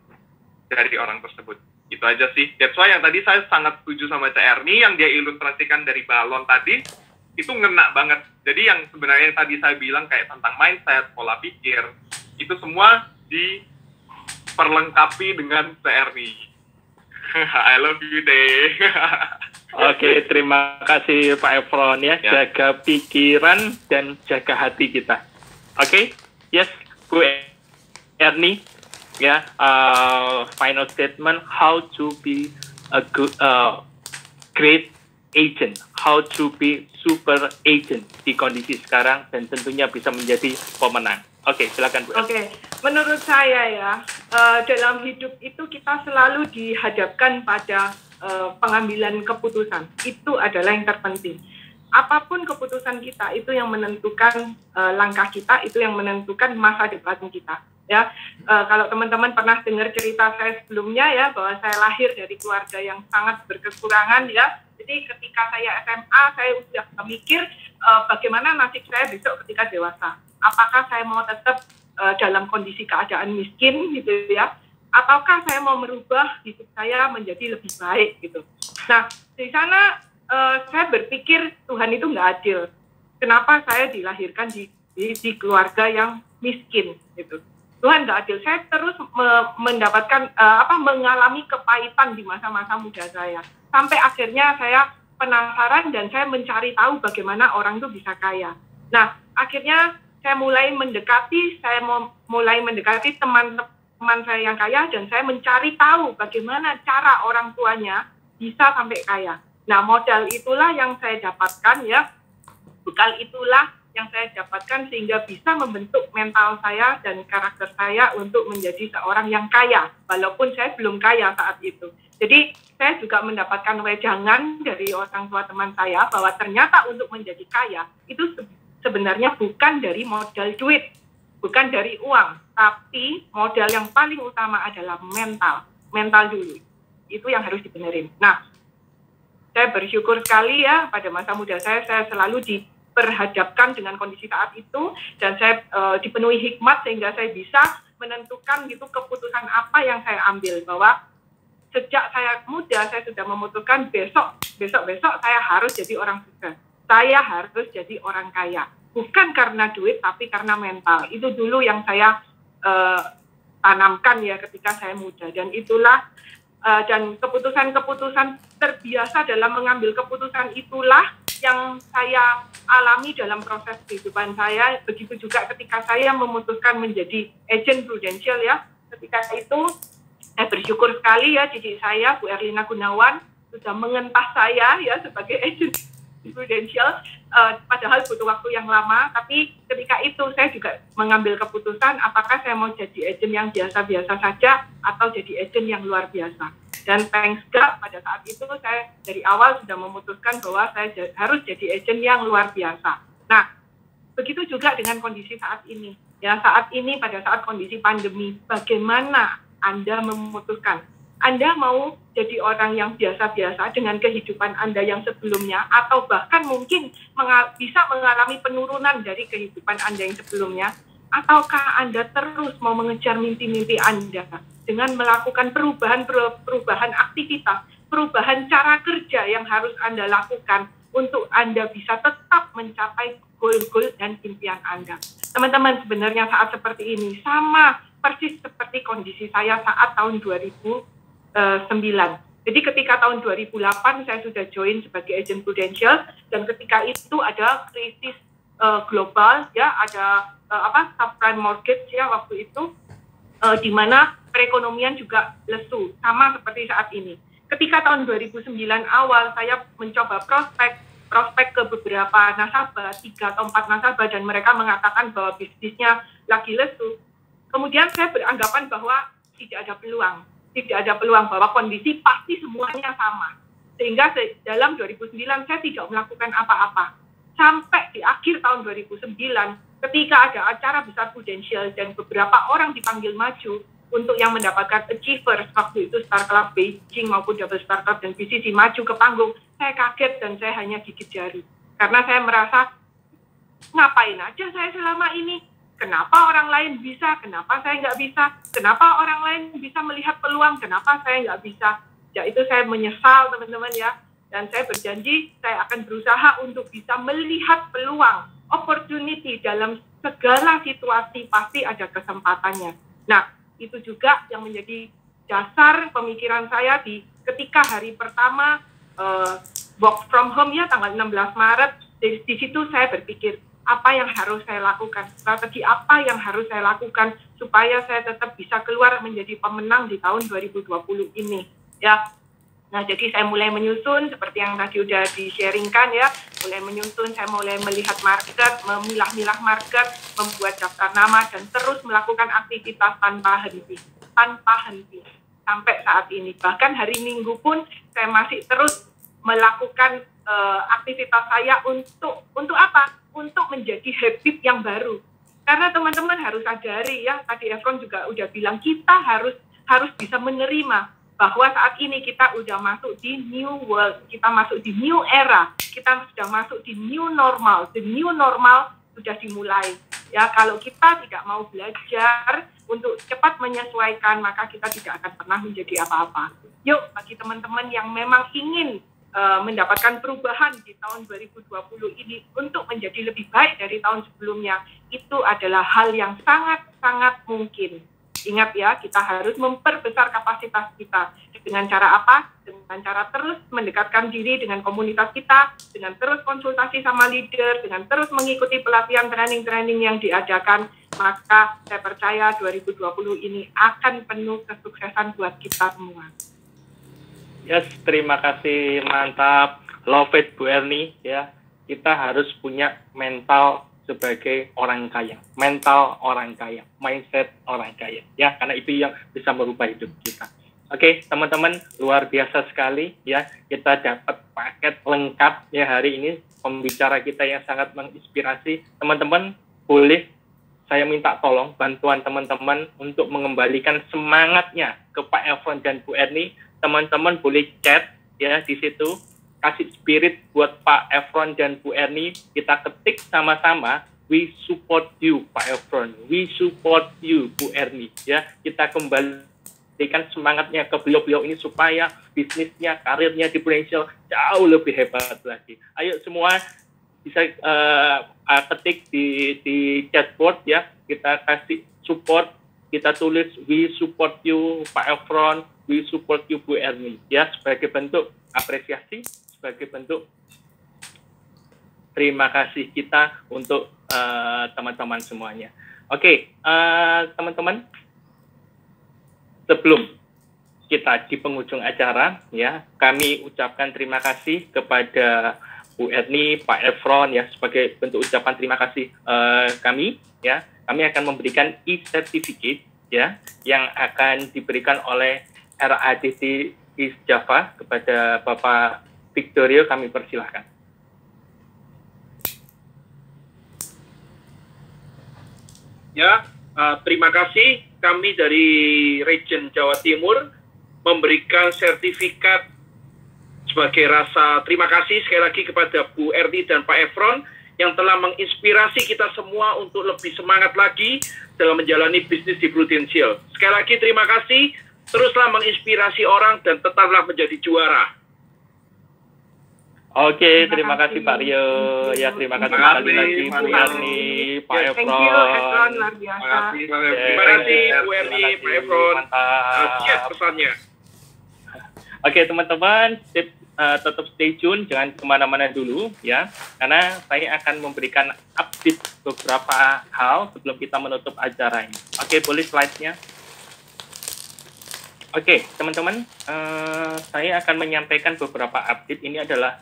dari orang tersebut. Itu aja sih. That's why yang tadi saya sangat setuju sama Cak Erni, yang dia ilustrasikan dari balon tadi, itu ngena banget. Jadi yang sebenarnya yang tadi saya bilang kayak tentang mindset, pola pikir, itu semua diperlengkapi dengan Cak Erni. I love you, deh. Oke, terima kasih Pak Efron ya. Jaga pikiran dan jaga hati kita. Oke, yes, Bu Erni. Ya, final statement, how to be a good, great agent, how to be super agent di kondisi sekarang, dan tentunya bisa menjadi pemenang. Oke, silakan Bu. Oke, menurut saya ya, dalam hidup itu kita selalu dihadapkan pada pengambilan keputusan. Itu adalah yang terpenting. Apapun keputusan kita, itu yang menentukan langkah kita, itu yang menentukan masa depan kita. Ya, kalau teman-teman pernah dengar cerita saya sebelumnya ya, bahwa saya lahir dari keluarga yang sangat berkekurangan ya. Jadi ketika saya SMA, saya sudah memikir bagaimana nasib saya besok ketika dewasa. Apakah saya mau tetap dalam kondisi keadaan miskin gitu ya, ataukah saya mau merubah hidup saya menjadi lebih baik gitu. Nah, di sana saya berpikir Tuhan itu nggak adil. Kenapa saya dilahirkan di keluarga yang miskin gitu. Tuhan nggak adil. Saya terus mendapatkan mengalami kepahitan di masa-masa muda saya. Sampai akhirnya saya penasaran dan saya mencari tahu bagaimana orang itu bisa kaya. Nah, akhirnya saya mulai mendekati teman-teman saya yang kaya, dan saya mencari tahu bagaimana cara orang tuanya bisa sampai kaya. Nah, modal itulah yang saya dapatkan ya. Bekal itulah yang saya dapatkan sehingga bisa membentuk mental saya dan karakter saya untuk menjadi seorang yang kaya, walaupun saya belum kaya saat itu. Jadi saya juga mendapatkan wejangan dari orang tua teman saya bahwa ternyata untuk menjadi kaya itu sebenarnya bukan dari modal duit, bukan dari uang, tapi modal yang paling utama adalah mental dulu. Itu yang harus dibenerin. Nah, saya bersyukur sekali ya, pada masa muda saya selalu diperhadapkan dengan kondisi saat itu, dan saya dipenuhi hikmat sehingga saya bisa menentukan gitu keputusan apa yang saya ambil, bahwa sejak saya muda saya sudah memutuskan besok saya harus jadi orang sukses, saya harus jadi orang kaya, bukan karena duit tapi karena mental. Itu dulu yang saya tanamkan ya ketika saya muda, dan itulah dan keputusan-keputusan terbiasa dalam mengambil keputusan itulah yang saya alami dalam proses kehidupan saya. Begitu juga ketika saya memutuskan menjadi agent Prudential ya. Ketika itu saya bersyukur sekali ya, cici saya Bu Erlina Gunawan sudah mengentas saya ya sebagai agent Prudential, padahal butuh waktu yang lama. Tapi ketika itu saya juga mengambil keputusan apakah saya mau jadi agent yang biasa-biasa saja atau jadi agent yang luar biasa. Dan thanks God, pada saat itu saya dari awal sudah memutuskan bahwa saya harus jadi agent yang luar biasa. Nah, begitu juga dengan kondisi saat ini. Ya, saat ini pada saat kondisi pandemi, bagaimana Anda memutuskan? Anda mau jadi orang yang biasa-biasa dengan kehidupan Anda yang sebelumnya, atau bahkan mungkin bisa mengalami penurunan dari kehidupan Anda yang sebelumnya, ataukah Anda terus mau mengejar mimpi-mimpi Anda dengan melakukan perubahan aktivitas, perubahan cara kerja yang harus Anda lakukan untuk Anda bisa tetap mencapai goal-goal dan impian Anda. Teman-teman, sebenarnya saat seperti ini sama persis seperti kondisi saya saat tahun 2009. Jadi ketika tahun 2008 saya sudah join sebagai agent Prudential, dan ketika itu ada krisis global ya, ada subprime mortgage ya waktu itu, di mana perekonomian juga lesu, sama seperti saat ini. Ketika tahun 2009 awal saya mencoba prospek ke beberapa nasabah, 3 atau 4 nasabah, dan mereka mengatakan bahwa bisnisnya lagi lesu. Kemudian saya beranggapan bahwa tidak ada peluang. tidak ada peluang, bahwa kondisi pasti semuanya sama. Sehingga dalam 2009 saya tidak melakukan apa-apa. Sampai di akhir tahun 2009, ketika ada acara besar Prudential dan beberapa orang dipanggil maju untuk yang mendapatkan achievers, waktu itu Star Club Beijing maupun Double Star Club dan BCC maju ke panggung, saya kaget dan saya hanya gigit jari. Karena saya merasa, ngapain aja saya selama ini? Kenapa orang lain bisa? Kenapa saya nggak bisa? Kenapa orang lain bisa melihat peluang? Kenapa saya nggak bisa? Ya itu saya menyesal teman-teman ya. Dan saya berjanji saya akan berusaha untuk bisa melihat peluang, opportunity dalam segala situasi pasti ada kesempatannya. Nah, itu juga yang menjadi dasar pemikiran saya ketika hari pertama work from home ya tanggal 16 Maret. Di situ saya berpikir, apa yang harus saya lakukan, strategi apa yang harus saya lakukan supaya saya tetap bisa keluar menjadi pemenang di tahun 2020 ini ya. Nah, jadi saya mulai menyusun seperti yang tadi udah di-sharingkan ya, saya mulai melihat market, memilah-milah market, membuat daftar nama dan terus melakukan aktivitas tanpa henti sampai saat ini. Bahkan hari Minggu pun saya masih terus melakukan aktivitas saya untuk apa? Untuk menjadi habit yang baru. Karena teman-teman harus sadari ya, tadi Efron juga udah bilang kita harus bisa menerima bahwa saat ini kita udah masuk di new world, kita masuk di new era, kita sudah masuk di new normal. The new normal sudah dimulai. Ya, kalau kita tidak mau belajar untuk cepat menyesuaikan, maka kita tidak akan pernah menjadi apa-apa. Yuk, bagi teman-teman yang memang ingin mendapatkan perubahan di tahun 2020 ini untuk menjadi lebih baik dari tahun sebelumnya, itu adalah hal yang sangat-sangat mungkin. Ingat ya, kita harus memperbesar kapasitas kita. Dengan cara apa? Dengan cara terus mendekatkan diri dengan komunitas kita, dengan terus konsultasi sama leader, dengan terus mengikuti pelatihan training-training yang diadakan, maka saya percaya 2020 ini akan penuh kesuksesan buat kita semua. Yes, terima kasih, mantap. Love it, Bu Erni. Ya, kita harus punya mental sebagai orang kaya, mindset orang kaya. Ya, karena itu yang bisa merubah hidup kita. Oke, teman-teman, luar biasa sekali. Ya, kita dapat paket lengkap ya hari ini. Pembicara kita yang sangat menginspirasi. Teman-teman, boleh saya minta tolong bantuan teman-teman untuk mengembalikan semangatnya ke Pak Efron dan Bu Erni. Teman-teman boleh chat ya di situ, kasih spirit buat Pak Efron dan Bu Erni. Kita ketik sama-sama, we support you Pak Efron, we support you Bu Erni. Ya, kita kembalikan semangatnya ke beliau-beliau ini supaya bisnisnya, karirnya di Prudential jauh lebih hebat lagi. Ayo semua bisa ketik di chatbot ya, kita kasih support, kita tulis we support you Pak Efron, we support you Bu Erni ya, sebagai bentuk apresiasi, sebagai bentuk terima kasih kita untuk teman-teman semuanya. Oke, teman-teman, sebelum kita di penghujung acara ya, kami ucapkan terima kasih kepada Bu Erni, Pak Efron ya, sebagai bentuk ucapan terima kasih kami ya. Kami akan memberikan e-certificate ya yang akan diberikan oleh RADT East Java kepada Bapak Victorio. Kami persilahkan. Ya, terima kasih. Kami dari Region Jawa Timur memberikan sertifikat sebagai rasa terima kasih sekali lagi kepada Bu Erni dan Pak Efron yang telah menginspirasi kita semua untuk lebih semangat lagi dalam menjalani bisnis di Prudential. Sekali lagi terima kasih, teruslah menginspirasi orang dan tetaplah menjadi juara. Oke, terima kasih Pak Rio. Ya, terima kasih sekali lagi Bu Erni, Pak Efron. Thank you, Efron, luar biasa. Terima kasih Bu Erni, Pak Efron. Siap pesannya. Oke, teman-teman, tetap stay tune, jangan kemana-mana dulu ya, karena saya akan memberikan update beberapa hal sebelum kita menutup acara ini. Oke, boleh slide-nya. Oke, teman-teman, saya akan menyampaikan beberapa update. Ini adalah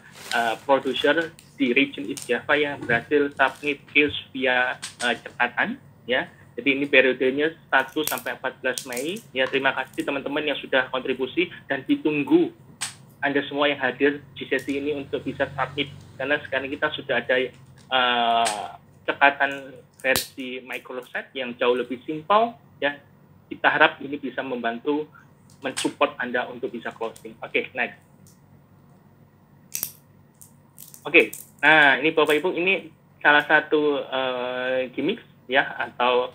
produser di Region East Java yang berhasil submit case via catatan, ya. Jadi ini periodenya 1 sampai 14 Mei. Ya, terima kasih teman-teman yang sudah kontribusi dan ditunggu Anda semua yang hadir di sesi ini untuk bisa submit, karena sekarang kita sudah ada cekatan versi microsite yang jauh lebih simpel, ya. Kita harap ini bisa membantu mensupport Anda untuk bisa closing. Oke, next. Oke, nah ini Bapak Ibu, ini salah satu gimmick ya, atau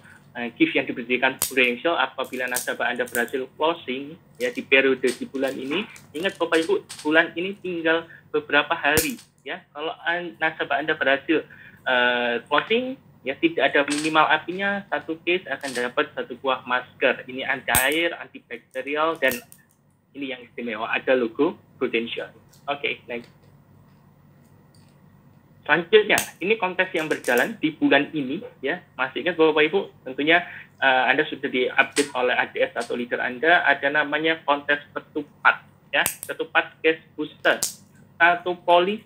gift yang diberikan Prudential apabila nasabah Anda berhasil closing ya di periode di bulan ini. Ingat Bapak Ibu, bulan ini tinggal beberapa hari ya. Kalau nasabah Anda berhasil closing ya, tidak ada minimal apinya, satu case akan dapat 1 buah masker. Ini anti air, antibakterial, dan ini yang istimewa, ada logo Prudential. Oke, next. Selanjutnya, ini kontes yang berjalan di bulan ini, ya. Masih ingat Bapak Ibu, tentunya Anda sudah diupdate oleh ADS atau leader Anda, ada namanya kontes ketupat, ya. Ketupat cash booster. 1 polis,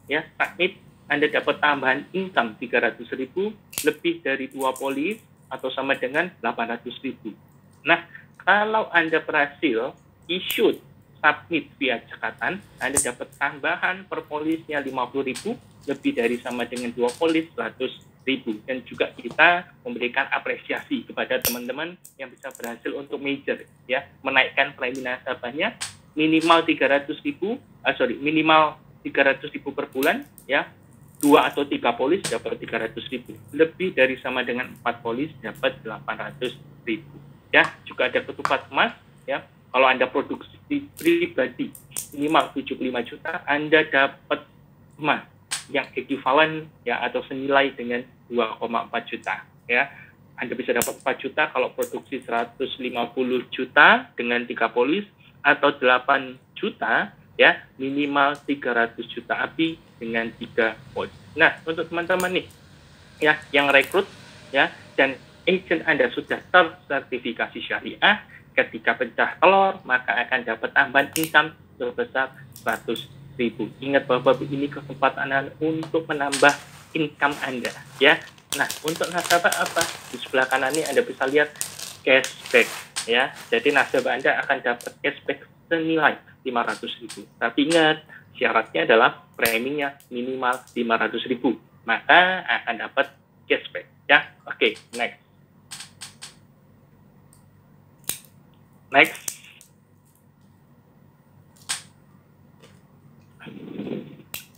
ya, submit, Anda dapat tambahan income 300.000, lebih dari 2 polis, atau sama dengan 800.000. Nah, kalau Anda berhasil issued submit via cekatan, Anda dapat tambahan per polisnya 50.000, lebih dari sama dengan 2 polis 100.000. Dan juga kita memberikan apresiasi kepada teman-teman yang bisa berhasil untuk major, ya, menaikkan premi nasabahnya minimal 300.000 per bulan, ya. 2 atau 3 polis dapat 300.000, lebih dari sama dengan 4 polis dapat 800.000. Ya, juga ada ketupat emas, ya. Kalau Anda produksi pribadi minimal 75 juta, Anda dapat emas yang ekuivalen ya, atau senilai dengan 2,4 juta, ya. Anda bisa dapat 4 juta kalau produksi 150 juta dengan 3 polis, atau 8 juta ya, minimal 300 juta api dengan 3 polis. Nah, untuk teman-teman nih ya yang rekrut ya, dan agent Anda sudah tersertifikasi syariah, ketika pecah telur maka akan dapat tambahan income sebesar 100.000. Ingat Bapak, ini kesempatan Anda untuk menambah income Anda ya. Nah, untuk nasabah apa? Di sebelah kanan ini Anda bisa lihat cashback ya. Jadi nasabah Anda akan dapat cashback senilai 500.000. Tapi ingat, syaratnya adalah preminya minimal 500.000. Maka akan dapat cashback ya. Oke, next. Next.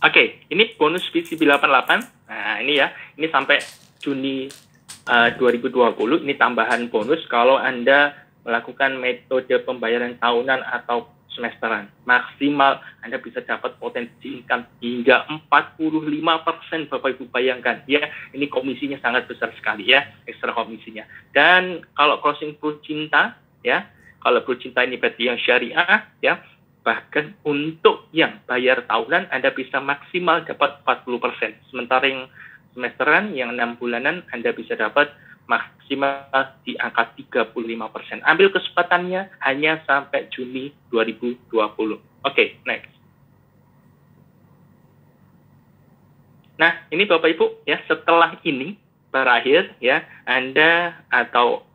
Oke, ini bonus VCB 88. Nah, ini ya, ini sampai Juni 2020. Ini tambahan bonus kalau Anda melakukan metode pembayaran tahunan atau semesteran. Maksimal Anda bisa dapat potensi income hingga 45%, Bapak Ibu bayangkan ya. Ini komisinya sangat besar sekali ya, ekstra komisinya. Dan kalau closing Prudcinta ya, kalau Prudcinta ini berarti yang syariah ya, bahkan untuk yang bayar tahunan Anda bisa maksimal dapat 40%. Sementara yang semesteran, yang 6 bulanan, Anda bisa dapat maksimal di angka 35%. Ambil kesempatannya hanya sampai Juni 2020. Oke, next. Nah, ini Bapak Ibu ya, setelah ini berakhir ya, Anda atau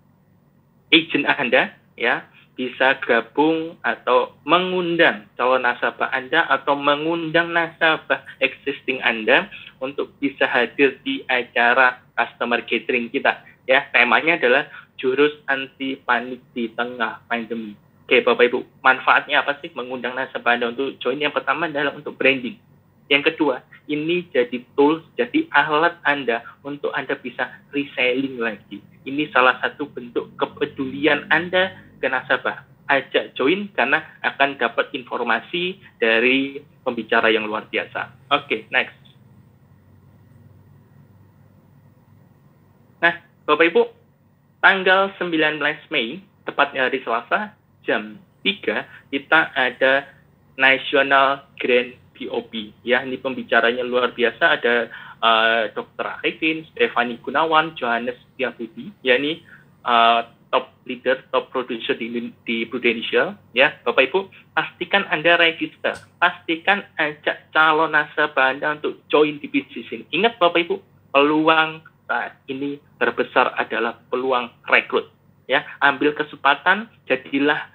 agent Anda ya bisa gabung atau mengundang calon nasabah Anda atau mengundang nasabah existing Anda untuk bisa hadir di acara customer gathering kita. Ya, temanya adalah jurus anti panik di tengah pandemi. Oke, Bapak Ibu, manfaatnya apa sih mengundang nasabah Anda untuk join? Yang pertama adalah untuk branding. Yang kedua, ini jadi tools, jadi alat Anda untuk Anda bisa reselling lagi. Ini salah satu bentuk kepedulian Anda ke nasabah. Ajak join karena akan dapat informasi dari pembicara yang luar biasa. Oke, next. Nah, Bapak Ibu, tanggal 19 Mei, tepatnya hari Selasa, jam 3, kita ada National Grand POP. Ya, ini pembicaranya luar biasa, ada Dr. Arifin, Stefani Gunawan, Johannes Tiabudi, ya ini top leader, top producer di Prudential. Ya, Bapak Ibu, pastikan Anda register, pastikan ajak calon nasabah Anda untuk join di bisnis ini. Ingat Bapak Ibu, peluang saat ini terbesar adalah peluang rekrut. Ya, ambil kesempatan, jadilah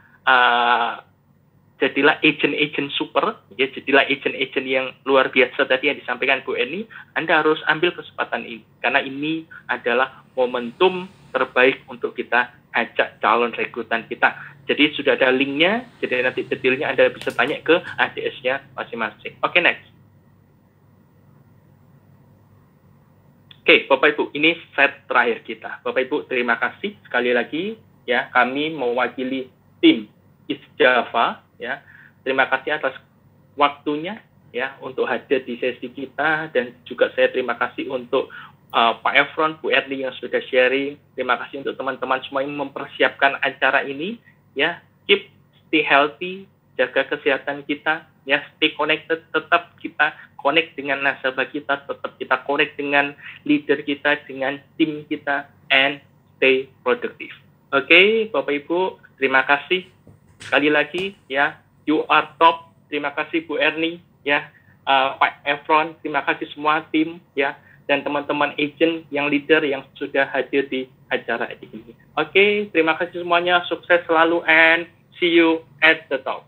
agent-agent super, ya, jadilah agent-agent yang luar biasa tadi yang disampaikan Bu Eni. Anda harus ambil kesempatan ini, karena ini adalah momentum terbaik untuk kita ajak calon rekrutan kita. Jadi sudah ada linknya, jadi nanti detailnya Anda bisa tanya ke ADS-nya masing-masing. Oke, next. Oke, Bapak Ibu, ini set terakhir kita. Bapak Ibu, terima kasih sekali lagi, ya, kami mewakili tim East Java, ya. Terima kasih atas waktunya, ya, untuk hadir di sesi kita, dan juga saya terima kasih untuk Pak Efron, Bu Erni yang sudah sharing. Terima kasih untuk teman-teman semua yang mempersiapkan acara ini, ya. Keep stay healthy, jaga kesehatan kita, ya, stay connected, tetap kita connect dengan nasabah kita, tetap kita connect dengan leader kita, dengan tim kita, and stay productive. Oke, Bapak Ibu, terima kasih sekali lagi, ya, you are top. Terima kasih Bu Erni, ya, Pak Efron, terima kasih semua tim, ya, dan teman-teman agent yang leader yang sudah hadir di acara ini. Oke, terima kasih semuanya, sukses selalu, and see you at the top.